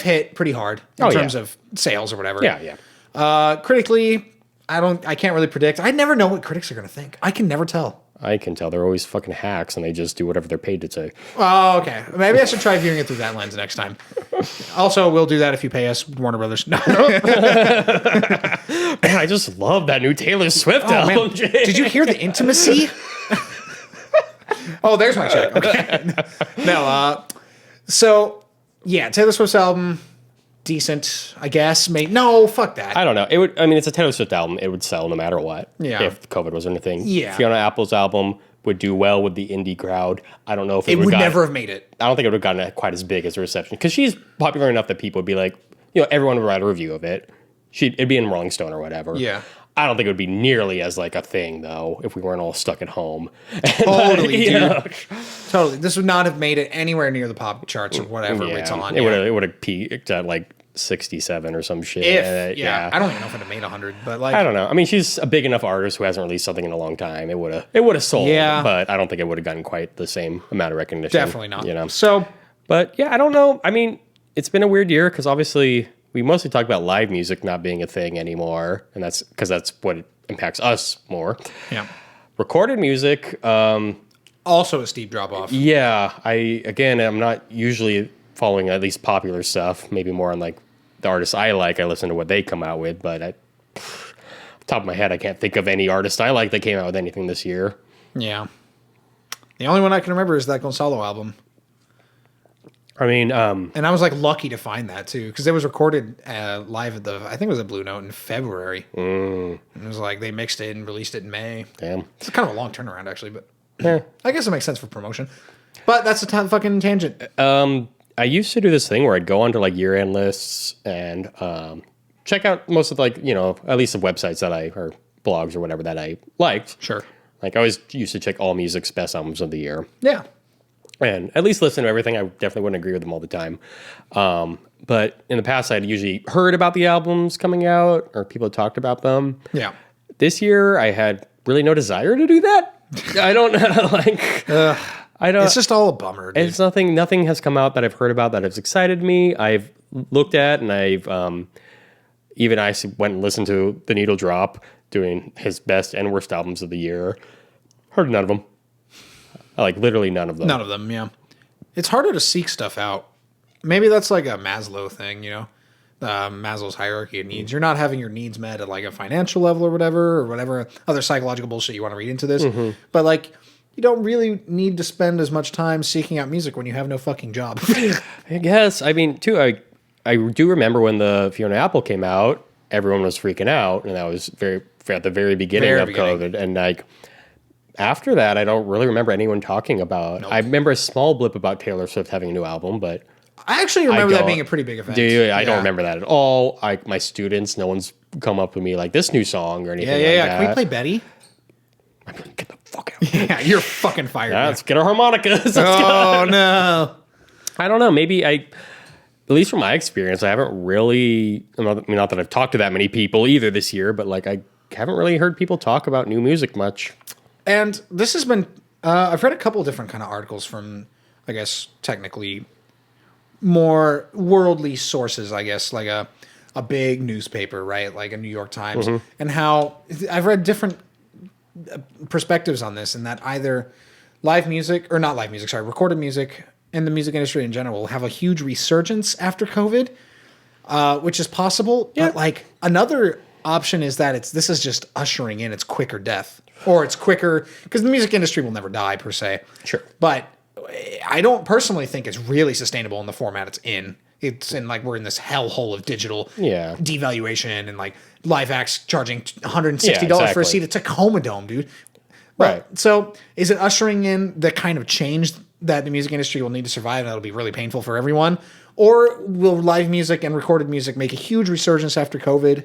hit pretty hard in terms of sales or whatever. Yeah. Critically, I can't really predict. I never know what critics are going to think. I can never tell. I can tell they're always fucking hacks and they just do whatever they're paid to say. Oh, okay. Maybe I should try viewing it through that lens next time. Also, we'll do that if you pay us, Warner Brothers. No. Man, I just love that new Taylor Swift album. Man. Did you hear the intimacy? Oh, there's my check. Okay. No, so, yeah, Taylor Swift's album, decent, I guess. No, fuck that. I don't know. It's a Taylor Swift album. It would sell no matter what. Yeah. If COVID was anything. Yeah. Fiona Apple's album would do well with the indie crowd. I don't know if it would never have made it. I don't think it would have gotten quite as big as a reception because she's popular enough that people would be like, everyone would write a review of it. It'd be in Rolling Stone or whatever. Yeah. I don't think it would be nearly as like a thing though if we weren't all stuck at home. Totally, dude. Totally. This would not have made it anywhere near the pop charts or whatever it's on. It would have peaked at like 67 or some shit. I don't even know if it have made 100, but like I don't know. I mean, she's a big enough artist who hasn't released something in a long time. It would have sold. Yeah. But I don't think it would have gotten quite the same amount of recognition. Definitely not. So, but yeah, I don't know. I mean, it's been a weird year because obviously we mostly talk about live music not being a thing anymore, and that's because that's what impacts us more. Yeah. Recorded music. Also a steep drop off. Yeah. I'm not usually following at least popular stuff. Maybe more on like the artists I like. I listen to what they come out with, but top of my head, I can't think of any artist I like that came out with anything this year. Yeah. The only one I can remember is that Gonzalo album. I mean, and I was like lucky to find that too, because it was recorded live at I think it was at Blue Note in February. And it was like they mixed it and released it in May. Damn. It's kind of a long turnaround actually, but I guess it makes sense for promotion. But that's a fucking tangent. I used to do this thing where I'd go onto like year-end lists and check out most of like, at least the websites or blogs or whatever that I liked. Sure. Like I always used to check All Music's best albums of the year. Yeah. And at least listen to everything. I definitely wouldn't agree with them all the time. But in the past, I'd usually heard about the albums coming out or people had talked about them. Yeah. This year, I had really no desire to do that. I don't know. I don't. It's just all a bummer, dude. It's nothing has come out that I've heard about that has excited me. I've looked at and I went and listened to The Needle Drop doing his best and worst albums of the year. Heard none of them. Like literally none of them. None of them, yeah. It's harder to seek stuff out. Maybe that's like a Maslow thing, Maslow's hierarchy of needs. You're not having your needs met at like a financial level or whatever other psychological bullshit you want to read into this. Mm-hmm. But like, you don't really need to spend as much time seeking out music when you have no fucking job. I guess. I mean, too, I do remember when the Fiona Apple came out, everyone was freaking out, and that was at the very beginning of COVID. And like after that, I don't really remember anyone talking about. I remember a small blip about Taylor Swift having a new album, but I actually remember that being a pretty big event. I don't remember that at all. My students, no one's come up with me like this new song or anything like that. Can we play Betty? I'm gonna get the fuck out. Yeah, you're fucking fired. Let's get our harmonicas. Oh no. I don't know. Maybe at least from my experience, I haven't really. Not that I've talked to that many people either this year, but like I haven't really heard people talk about new music much. And this has been. I've read a couple of different kind of articles from, I guess, technically more worldly sources. I guess like a big newspaper, right? Like a New York Times, and how I've read different perspectives on this, and that either recorded music and the music industry in general will have a huge resurgence after COVID, which is possible. Yeah. But like another option is that this is just ushering in its quicker death, or it's quicker because the music industry will never die per se. Sure. But I don't personally think it's really sustainable in the format it's in. It's in like we're in this hellhole of digital devaluation and like live acts charging $160 for a seat at Tacoma Dome, dude. Right. So is it ushering in the kind of change that the music industry will need to survive, and that'll be really painful for everyone? Or will live music and recorded music make a huge resurgence after COVID?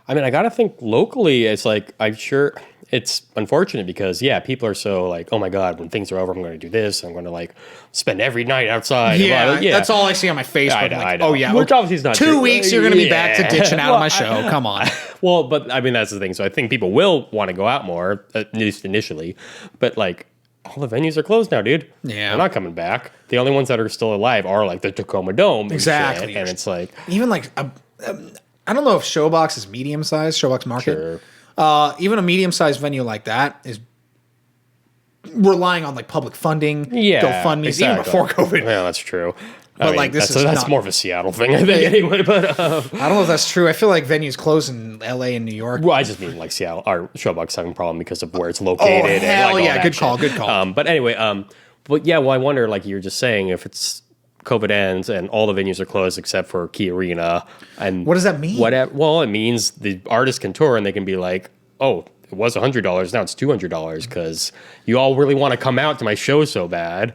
I mean, I got to think locally, it's like, I'm sure it's unfortunate because, people are so like, oh my God, when things are over, I'm going to do this. I'm going to like spend every night outside. Yeah, that's all I see on my Facebook. I know. Oh yeah. Which obviously is not 2 true. weeks, you're going to be back to ditching out of my show. Come on. Well, but I mean, that's the thing. So I think people will want to go out more, at least initially. But like, all the venues are closed now, dude. Yeah. They're not coming back. The only ones that are still alive are like the Tacoma Dome. Exactly. And it's like, even like, I don't know if Showbox is medium sized, Showbox Market. Sure. Even a medium sized venue like that is relying on like public funding, GoFundMe, even before COVID. Yeah, that's true. But I mean, like that's more of a Seattle thing, I think. Anyway, but I don't know if that's true. I feel like venues close in LA and New York. Well, I just mean like Seattle. Our Showbox having a problem because of where it's located. Oh hell and, like, yeah! Good call. But anyway, but yeah, well, I wonder, like you were just saying, if it's COVID ends and all the venues are closed except for Key Arena, and what does that mean? Well, it means the artists can tour and they can be like, oh, it was $100, now it's $200 because you all really want to come out to my show so bad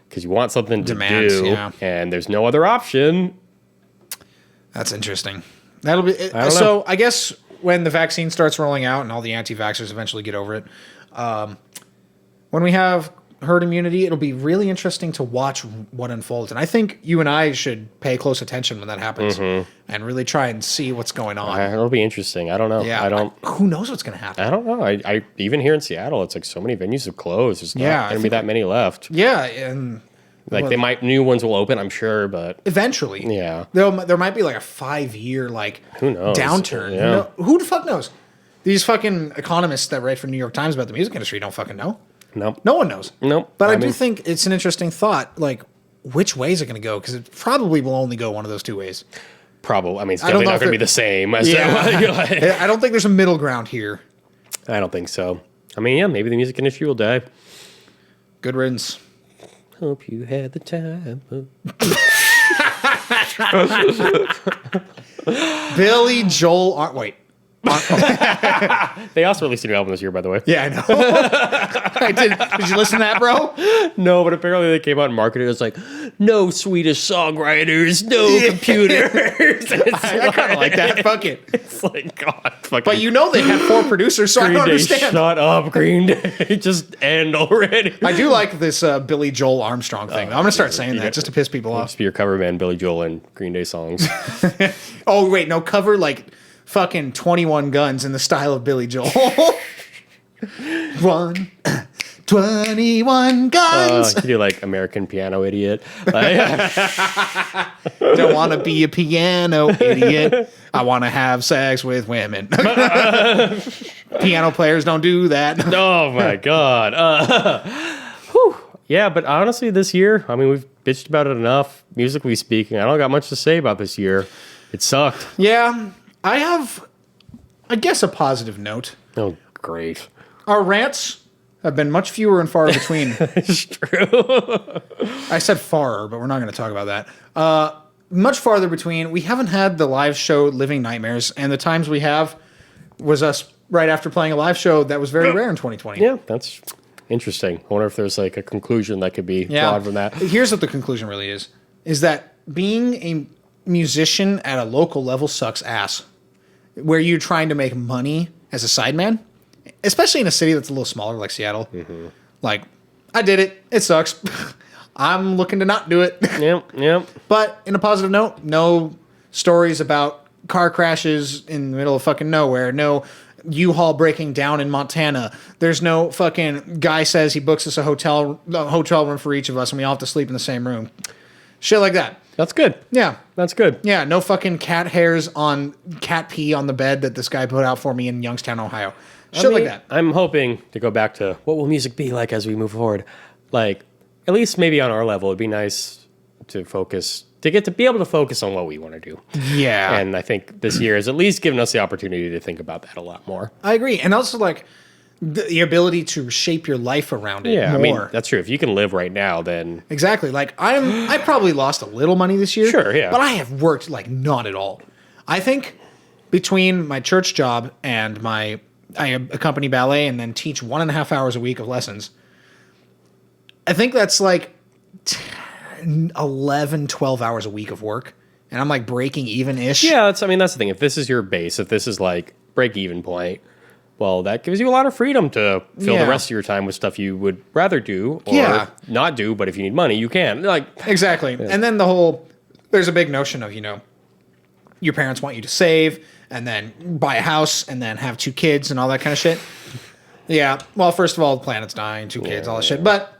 because you want something to do, and there's no other option. That's interesting. That'll be so. I guess when the vaccine starts rolling out and all the anti-vaxxers eventually get over it, when we have herd immunity, it'll be really interesting to watch what unfolds. And I think you and I should pay close attention when that happens and really try and see what's going on. It'll be interesting. I don't know. Yeah, who knows what's going to happen? I don't know. I even here in Seattle, it's like so many venues have closed. There's not going to be that many left. Yeah, and like new ones will open, I'm sure, but eventually, there might be like a 5-year who knows downturn. Yeah. Who the fuck knows? These fucking economists that write for New York Times about the music industry don't fucking know. Nope. No one knows. Nope. But I do think it's an interesting thought. Like, which way is it going to go? Because it probably will only go one of those two ways. Probably. I mean, it's definitely not going to be the same. I don't think there's a middle ground here. I don't think so. I mean, maybe the music industry will die. Good riddance. Hope you had the time. Billy Joel. Wait. They also released a new album this year, by the way. Yeah, I know. I did. Did you listen to that, bro? No, but apparently they came out and marketed it as like, no Swedish songwriters, no computers. I kind of like that. Fuck it. It's like, God. But you know they had 4 producers, so I don't understand. Shut up, Green Day. Just end already. I do like this Billy Joel Armstrong thing. I'm going to start saying that just to piss people off. Just be your cover band, Billy Joel and Green Day songs. Oh, wait. No, cover like fucking 21 Guns in the style of Billy Joel. 21 guns. You do like American Piano Idiot. Don't want to be a piano idiot. I want to have sex with women. Piano players don't do that. Oh my God. Yeah, but honestly, this year, I mean, we've bitched about it enough. Musically speaking, I don't got much to say about this year. It sucked. Yeah, I have, I guess, a positive note. Oh, great. Our rants have been much fewer and far between. It's true. I said far, but we're not going to talk about that. much farther between. We haven't had the live show Living Nightmares, and the times we have was us right after playing a live show that was very rare in 2020. Yeah, that's interesting. I wonder if there's like a conclusion that could be drawn from that. Here's what the conclusion really is that being a musician at a local level sucks ass. Where you're trying to make money as a sideman, especially in a city that's a little smaller like Seattle. Like, I did it. It sucks. I'm looking to not do it. Yep. But in a positive note, no stories about car crashes in the middle of fucking nowhere. No U-Haul breaking down in Montana. There's no fucking guy says he books us a hotel room for each of us and we all have to sleep in the same room. Shit like that. That's good. Yeah. That's good. Yeah, no fucking cat hairs on cat pee on the bed that this guy put out for me in Youngstown, Ohio. Shit like that. I'm hoping to go back to what will music be like as we move forward. Like, at least maybe on our level, it'd be nice to focus, to get to be able to focus on what we want to do. Yeah. And I think this year has at least given us the opportunity to think about that a lot more. I agree. And also, like, the ability to shape your life around it more. I mean, that's true. If you can live right now, then... Exactly. Like, I probably lost a little money this year. Sure, yeah. But I have worked, like, not at all. I think between my church job and I accompany ballet and then teach 1.5 hours a week of lessons, I think that's, like, 11, 12 hours a week of work. And I'm, like, breaking even-ish. Yeah, that's the thing. If this is your base, if this is, like, break-even point... Well, that gives you a lot of freedom to fill the rest of your time with stuff you would rather do or not do, but if you need money, you can. Like Exactly. Yeah. And then there's a big notion of, your parents want you to save and then buy a house and then have 2 kids and all that kind of shit. Yeah. Well, first of all, the planet's dying, 2 kids, all that shit. But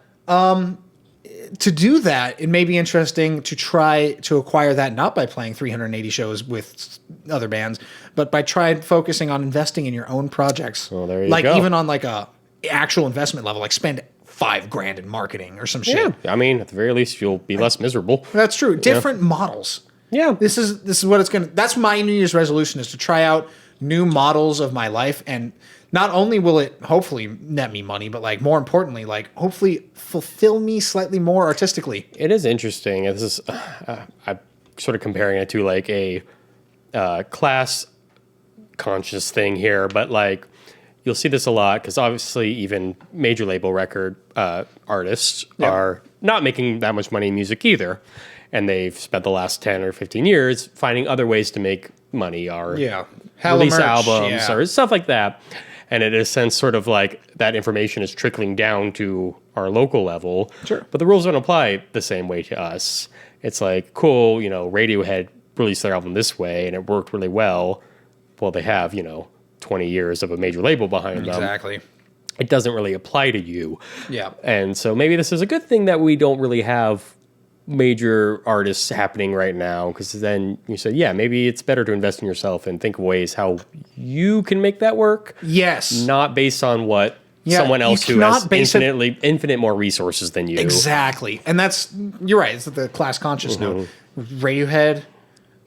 to do that, it may be interesting to try to acquire that not by playing 380 shows with other bands, but by focusing on investing in your own projects. Well, there you like go. even on like a actual investment level, like spend $5,000 in marketing or some shit. Yeah, I mean, at the very least, you'll be less miserable. That's true. Different models. Yeah, this is what it's gonna. That's my New Year's resolution: is to try out new models of my life, and not only will it hopefully net me money, but like more importantly, like hopefully fulfill me slightly more artistically. It is interesting. This is I'm sort of comparing it to like a class conscious thing here, but like you'll see this a lot because obviously even major label record artists are not making that much money in music either, and they've spent the last 10 or 15 years finding other ways to make money or release albums or stuff like that. And in a sense, sort of like that information is trickling down to our local level. Sure. But the rules don't apply the same way to us. It's like, cool, Radiohead released their album this way and it worked really well. Well, they have, 20 years of a major label behind them. Exactly. It doesn't really apply to you. Yeah. And so maybe this is a good thing that we don't really have major artists happening right now, because then you say, maybe it's better to invest in yourself and think of ways how you can make that work. Yes. Not based on what someone else who has infinite more resources than you. Exactly. And you're right, it's the class conscious note. Radiohead,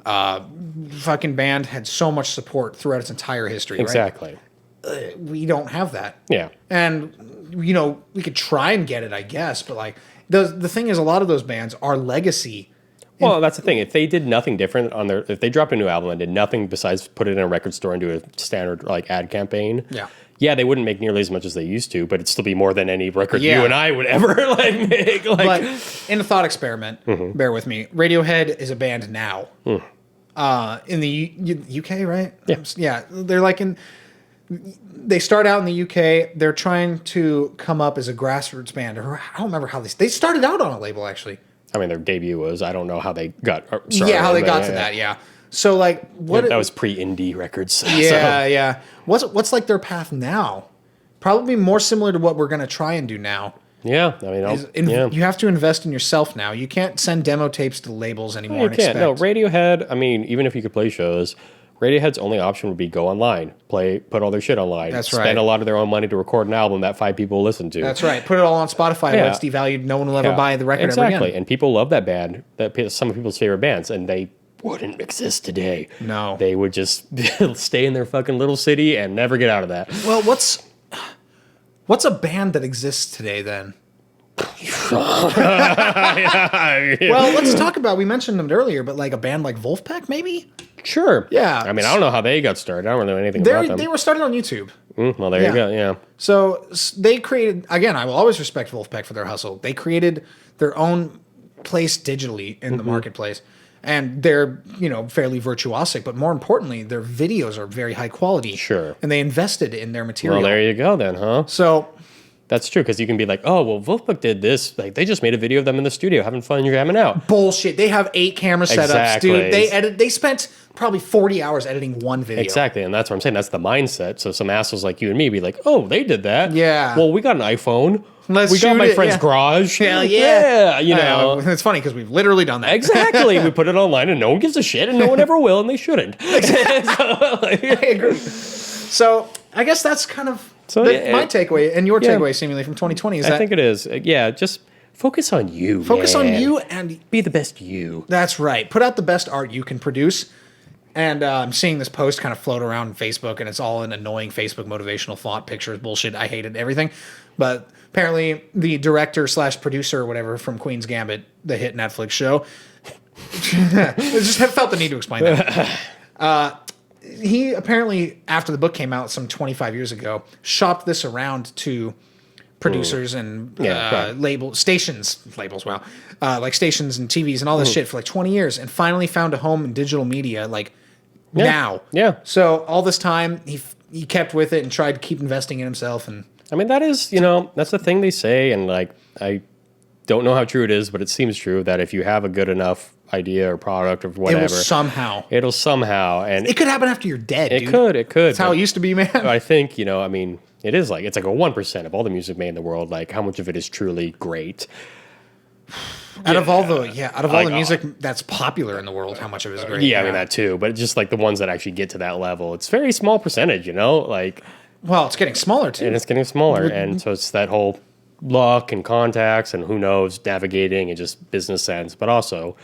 fucking band had so much support throughout its entire history, exactly. Right? We don't have that. Yeah. And, we could try and get it, I guess, but like, the thing is, a lot of those bands are legacy. Well, that's the thing. If they did nothing different if they dropped a new album and did nothing besides put it in a record store and do a standard like ad campaign, they wouldn't make nearly as much as they used to, but it'd still be more than any record you and I would ever make. But in a thought experiment, bear with me. Radiohead is a band now, in the UK, right? Yeah. They're like they start out in the UK. They're trying to come up as a grassroots band. Or I don't remember how they started out on a label, actually. I mean, their debut was, I don't know how they got started. How they got to that, So, like, what... that was pre-indie records. Yeah. What's like their path now? Probably more similar to what we're going to try and do now. Yeah, I mean, you have to invest in yourself now. You can't send demo tapes to labels anymore. You can't. No, Radiohead, I mean, even if you could play shows... Radiohead's only option would be go online, put all their shit online. That's right. Spend a lot of their own money to record an album that 5 people will listen to. That's right. Put it all on Spotify where it's devalued. No one will ever buy the record ever again. Exactly. And people love that band. That's some of people's favorite bands, and they wouldn't exist today. No. They would just stay in their fucking little city and never get out of that. Well, what's a band that exists today then? Well, let's talk about, we mentioned them earlier, but like a band like Wolfpack, maybe? Sure. Yeah. I mean, I don't know how they got started. I don't really know anything about them. They were started on YouTube. Well, there you go. Yeah. So they created, again, I will always respect Wolfpack for their hustle. They created their own place digitally in the marketplace. And they're, fairly virtuosic, but more importantly, their videos are very high quality. Sure. And they invested in their material. Well, there you go then, huh? So That's true, because you can be like, oh, well, Wolfpack did this. Like, they just made a video of them in the studio having fun jamming out. bullshit. They have 8 camera setups, Exactly. dude. They spent probably 40 hours editing one video. Exactly, and that's what I'm saying. That's the mindset. So some assholes like you and me be like, oh, they did that. Yeah. Well, we got an iPhone. Let's we got shoot my it, friend's yeah. garage. Hell yeah. Yeah, It's funny because we've literally done that. Exactly. We put it online and no one gives a shit and no one ever will and they shouldn't. I agree. So I guess that's kind of my takeaway and your takeaway seemingly from 2020 is I think it is. Yeah, just focus on you. focus man. on you and Be the best you. that's right. Put out the best art you can produce. And I'm seeing this post kind of float around on Facebook, and it's all in annoying Facebook motivational font pictures, bullshit. I hated everything. But apparently the director / producer or whatever from Queen's Gambit, the hit Netflix show, I just have felt the need to explain that. He apparently, after the book came out some 25 years ago, shopped this around to producers and stations and TVs and all this shit for like 20 years, and finally found a home in digital media now. Yeah. So all this time he kept with it and tried to keep investing in himself. And I mean, that is, that's the thing they say, and like, I don't know how true it is, but it seems true that if you have a good enough idea or product or whatever, it'll somehow, and it could happen after you're dead. It could. That's how it used to be, man. I think, I mean, it is like, it's like a 1% of all the music made in the world. Like, how much of it is truly great? Out of all the music that's popular in the world, how much of it is great? Yeah, I mean that too. But just like the ones that actually get to that level, it's very small percentage, like. Well, it's getting smaller too. And it's getting smaller, and so it's that whole luck and contacts and who knows, navigating and just business sense. But also,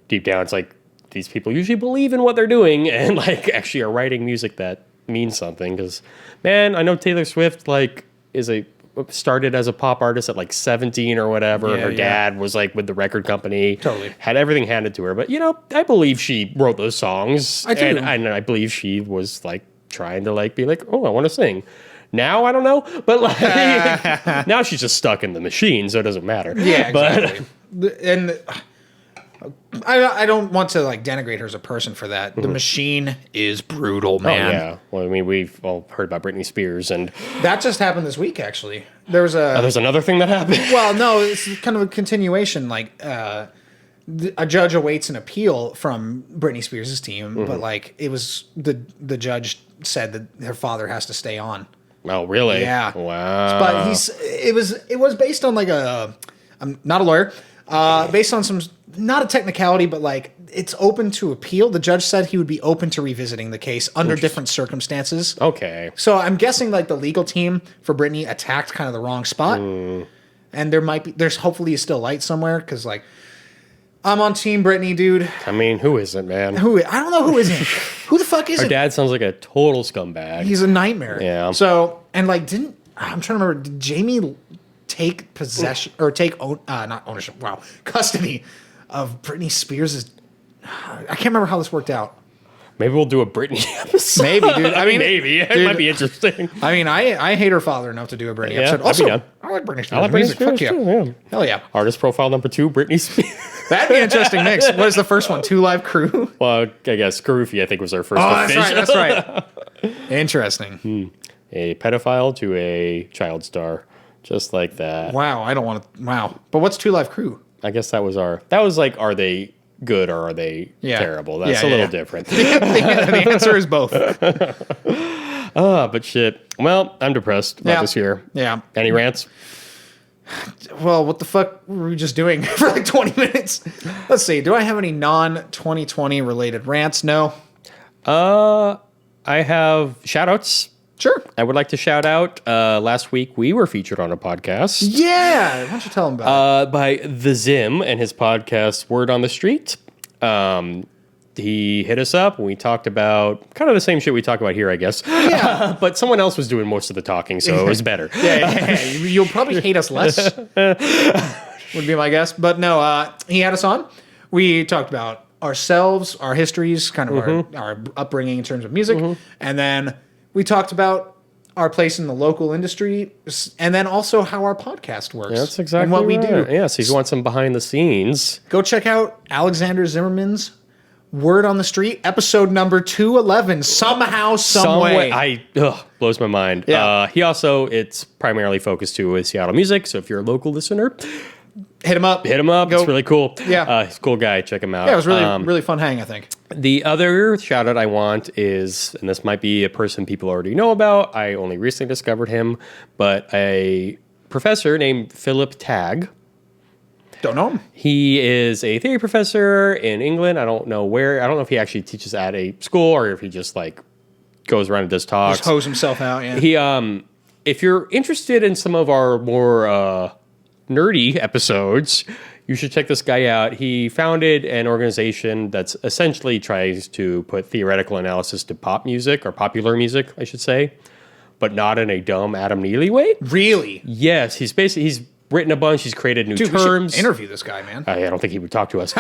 deep down, it's like these people usually believe in what they're doing and like actually are writing music that means something. Because man, I know Taylor Swift started as a pop artist at like 17 or whatever. Her dad was like with the record company. Totally. Had everything handed to her. But, I believe she wrote those songs. I do. And I believe she was like trying to like be like, oh, I want to sing. Now, I don't know. But like now she's just stuck in the machine, so it doesn't matter. Yeah, exactly. And I don't want to like denigrate her as a person for that. The machine is brutal, man. Oh, yeah. Well, I mean, we've all heard about Britney Spears, and that just happened this week, actually. There's another thing that happened. Well, no, it's kind of a continuation. Like, a judge awaits an appeal from Britney Spears' team, but like it was the judge said that her father has to stay on. Oh, really? Yeah. Wow. But it was based on like I'm not a lawyer, based on some, not a technicality, but like it's open to appeal. The judge said he would be open to revisiting the case under different circumstances. Okay. So I'm guessing like the legal team for Britney attacked kind of the wrong spot. And there's hopefully still light somewhere, because like I'm on Team Britney, dude. I mean, who isn't, man? I don't know who isn't. Who the fuck isn't? Her dad sounds like a total scumbag. He's a nightmare. Yeah. So, and like, I'm trying to remember, did Jamie take possession or not ownership, custody of Britney Spears', I can't remember how this worked out. Maybe we'll do a Britney episode. Maybe, dude. I mean, maybe. It might be interesting. I mean, I hate her father enough to do a Britney episode. I'd Also, be down. I like Britney Spears. I like Britney music. Spears Fuck yeah. too, yeah. Hell yeah. Artist profile number 2, Britney Spears. That'd be an interesting mix. What is the first one? 2 Live Crew? Well, I guess Scroofy, I think, was our first That's right. Interesting. A pedophile to a child star. Just like that. Wow, I don't want to. Wow. But what's 2 Live Crew? I guess that was like, are they good or are they terrible? That's a little different. The answer is both. But shit. Well, I'm depressed about this year. Yeah. Any rants? Well, what the fuck were we just doing for like 20 minutes? Let's see. Do I have any non-2020 related rants? No. I have shout outs. Sure. I would like to shout out, last week we were featured on a podcast. Yeah. Why don't you tell them about it? By The Zim and his podcast, Word on the Street. he hit us up and we talked about kind of the same shit we talk about here, I guess. Yeah. But someone else was doing most of the talking, so it was better. Yeah. You'll probably hate us less, would be my guess. But no, he had us on. We talked about ourselves, our histories, kind of our upbringing in terms of music. And then we talked about our place in the local industry, and then also how our podcast works. That's exactly and what we do. Yeah, so if you want some behind the scenes, go check out Alexander Zimmerman's Word on the Street, episode number 211. Somehow, some way. Blows my mind. Yeah. He also, it's primarily focused to with Seattle music, so if you're a local listener, hit him up. Go. It's really cool. Yeah. He's a cool guy. Check him out. Yeah, it was really fun hang, I think. The other shout out I want is, and this might be a person people already know about, I only recently discovered him, but a professor named Philip Tagg. Don't know him. He is a theory professor in England. I don't know where. I don't know if he actually teaches at a school or if he just like goes around and does talks. Just hose himself out, yeah. He, if you're interested in some of our more nerdy episodes, you should check this guy out. He founded an organization that's essentially tries to put theoretical analysis to pop music, or popular music, I should say, but not in a dumb Adam Neely way. Really? Yes, he's written a bunch. He's created new Dude, terms. we should interview this guy, man. I don't think he would talk to us.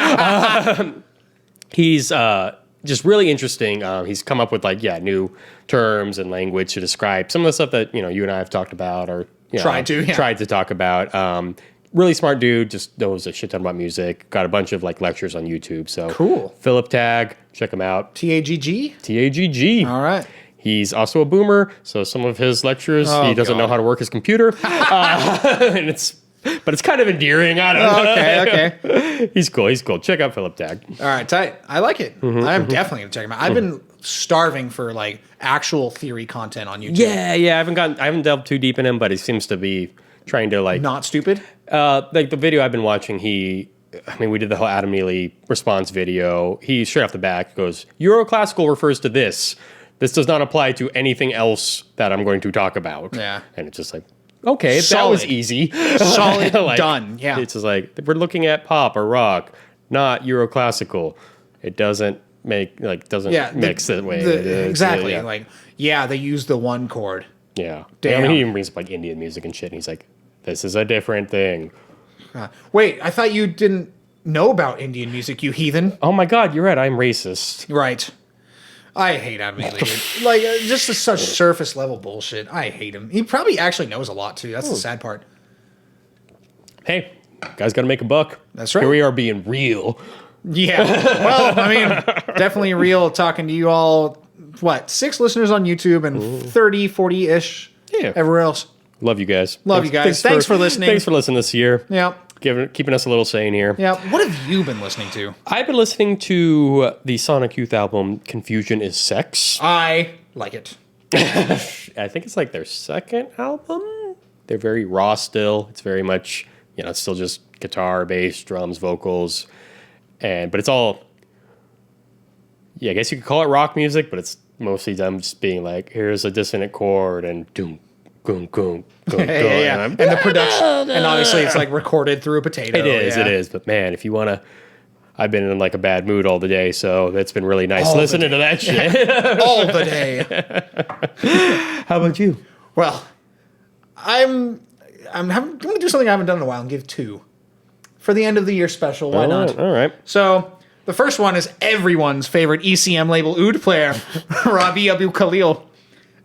He's just really interesting. He's come up with new terms and language to describe some of the stuff that you and I have talked about, or tried to talk about. Really smart dude, just knows a shit ton about music. Got a bunch of lectures on YouTube. So cool. Philip Tagg, check him out. Tagg? Tagg. All right. He's also a boomer, so some of his lectures, he doesn't know how to work his computer. And it's kind of endearing. I don't know. Okay. He's cool. Check out Philip Tagg. All right, tight. I like it. I'm definitely going to check him out. I've been starving for actual theory content on YouTube. Yeah. I haven't delved too deep in him, but he seems to be trying to not stupid. The video I've been watching, we did the whole Adam Neely response video. He straight off the bat goes, Euroclassical refers to this. This does not apply to anything else that I'm going to talk about. Yeah. And it's just okay, Solid. that was easy. Solid, done. Yeah. It's just we're looking at pop or rock, not Euroclassical. It doesn't make mix that way. Exactly. They use the one chord. Yeah. Damn. He even brings up Indian music and shit, and he's like, this is a different thing. Wait, I thought you didn't know about Indian music, you heathen. Oh my God, you're right. I'm racist. Right. I hate Adam Neely, dude. Just such surface level bullshit. I hate him. He probably actually knows a lot too. That's the sad part. Hey, guys got to make a buck. That's right. Here we are being real. Yeah. Well, definitely real talking to you all. 6 listeners on YouTube and 30, 40-ish everywhere else. Love you guys. Love you guys. Thanks for listening. Thanks for listening this year. Yeah. Keeping us a little sane here. Yeah. What have you been listening to? I've been listening to the Sonic Youth album, Confusion is Sex. I like it. I think it's their second album. They're very raw still. It's very much, it's still just guitar, bass, drums, vocals. But it's all, I guess you could call it rock music, but it's mostly them just being here's a dissonant chord and doom, goom, goom, goom, goom. And the production, and obviously it's recorded through a potato. It is. But man, if you want to, I've been in a bad mood all the day, so it's been really nice listening to that shit. All the day. How about you? Well, I'm going to do something I haven't done in a while and give 2 for the end of the year special. Why not? All right. So the first one is everyone's favorite ECM label oud player, Rabih Abou-Khalil.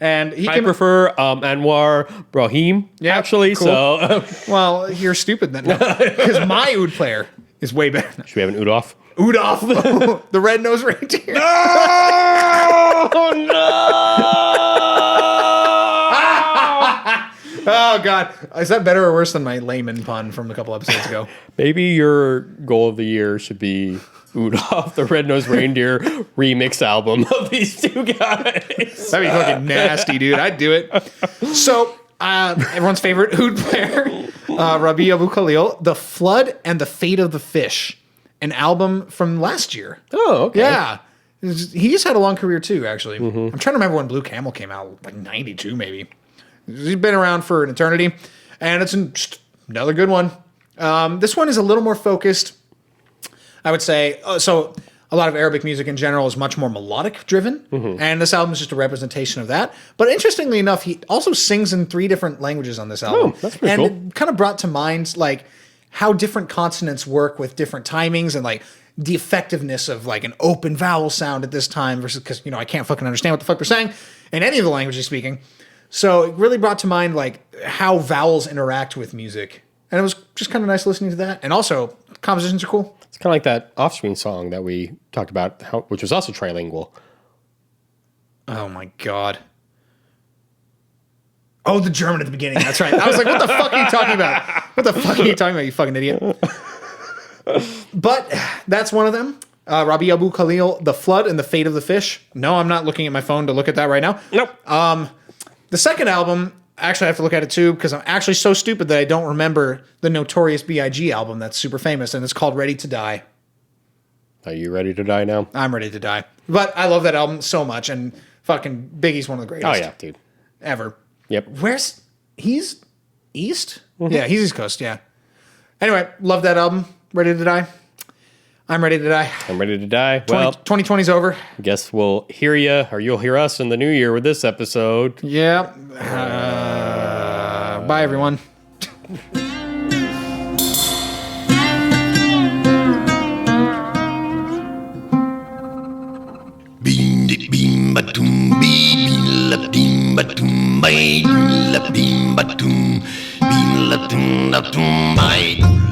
And I prefer Anwar Brahim, actually. Cool. So, well, you're stupid then, because my oud player is way better. Should we have an oud off? Oud off, the red-nosed reindeer. Oh no! Oh God, is that better or worse than my layman pun from a couple episodes ago? Maybe your goal of the year should be Udolph, the Red-Nosed Reindeer remix album of these two guys. That'd be fucking nasty, dude. I'd do it. So, everyone's favorite oud player, Rabih Abou-Khalil, The Flood and the Fate of the Fish, an album from last year. Oh, okay. Yeah. He's had a long career too, actually. I'm trying to remember when Blue Camel came out, 92 maybe. He's been around for an eternity, and it's just another good one. This one is a little more focused, I would say. So a lot of Arabic music in general is much more melodic driven, and this album is just a representation of that. But interestingly enough, he also sings in 3 different languages on this album. that's pretty and cool. it kind of brought to mind like how different consonants work with different timings and like the effectiveness of like an open vowel sound at this time versus because I can't fucking understand what the fuck they're saying in any of the language he's speaking. So it really brought to mind like how vowels interact with music, and it was just kind of nice listening to that. And also compositions are cool. It's kind of like that Offspring song that we talked about, which was also trilingual. Oh my god. Oh, the German at the beginning. That's right. I was like, what the fuck are you talking about? What the fuck are you talking about, you fucking idiot? But that's one of them. Rabih Abou-Khalil, The Flood and the Fate of the Fish. No, I'm not looking at my phone to look at that right now. Nope. The second album, actually I have to look at it too because I'm actually so stupid that I don't remember the Notorious B.I.G. album that's super famous, and it's called Ready to Die. Are you ready to die now? I'm ready to die. But I love that album so much, and fucking Biggie's one of the greatest. Oh, yeah, dude. Ever. Yep. He's East? Yeah, he's East Coast, yeah. Anyway, love that album. Ready to Die. I'm ready to die. I'm ready to die. Well, 2020's over. guess we'll hear you, or you'll hear us in the new year with this episode. Yeah. Bye, everyone. Bim batum bim la bim batum bay la bim batum la tum bay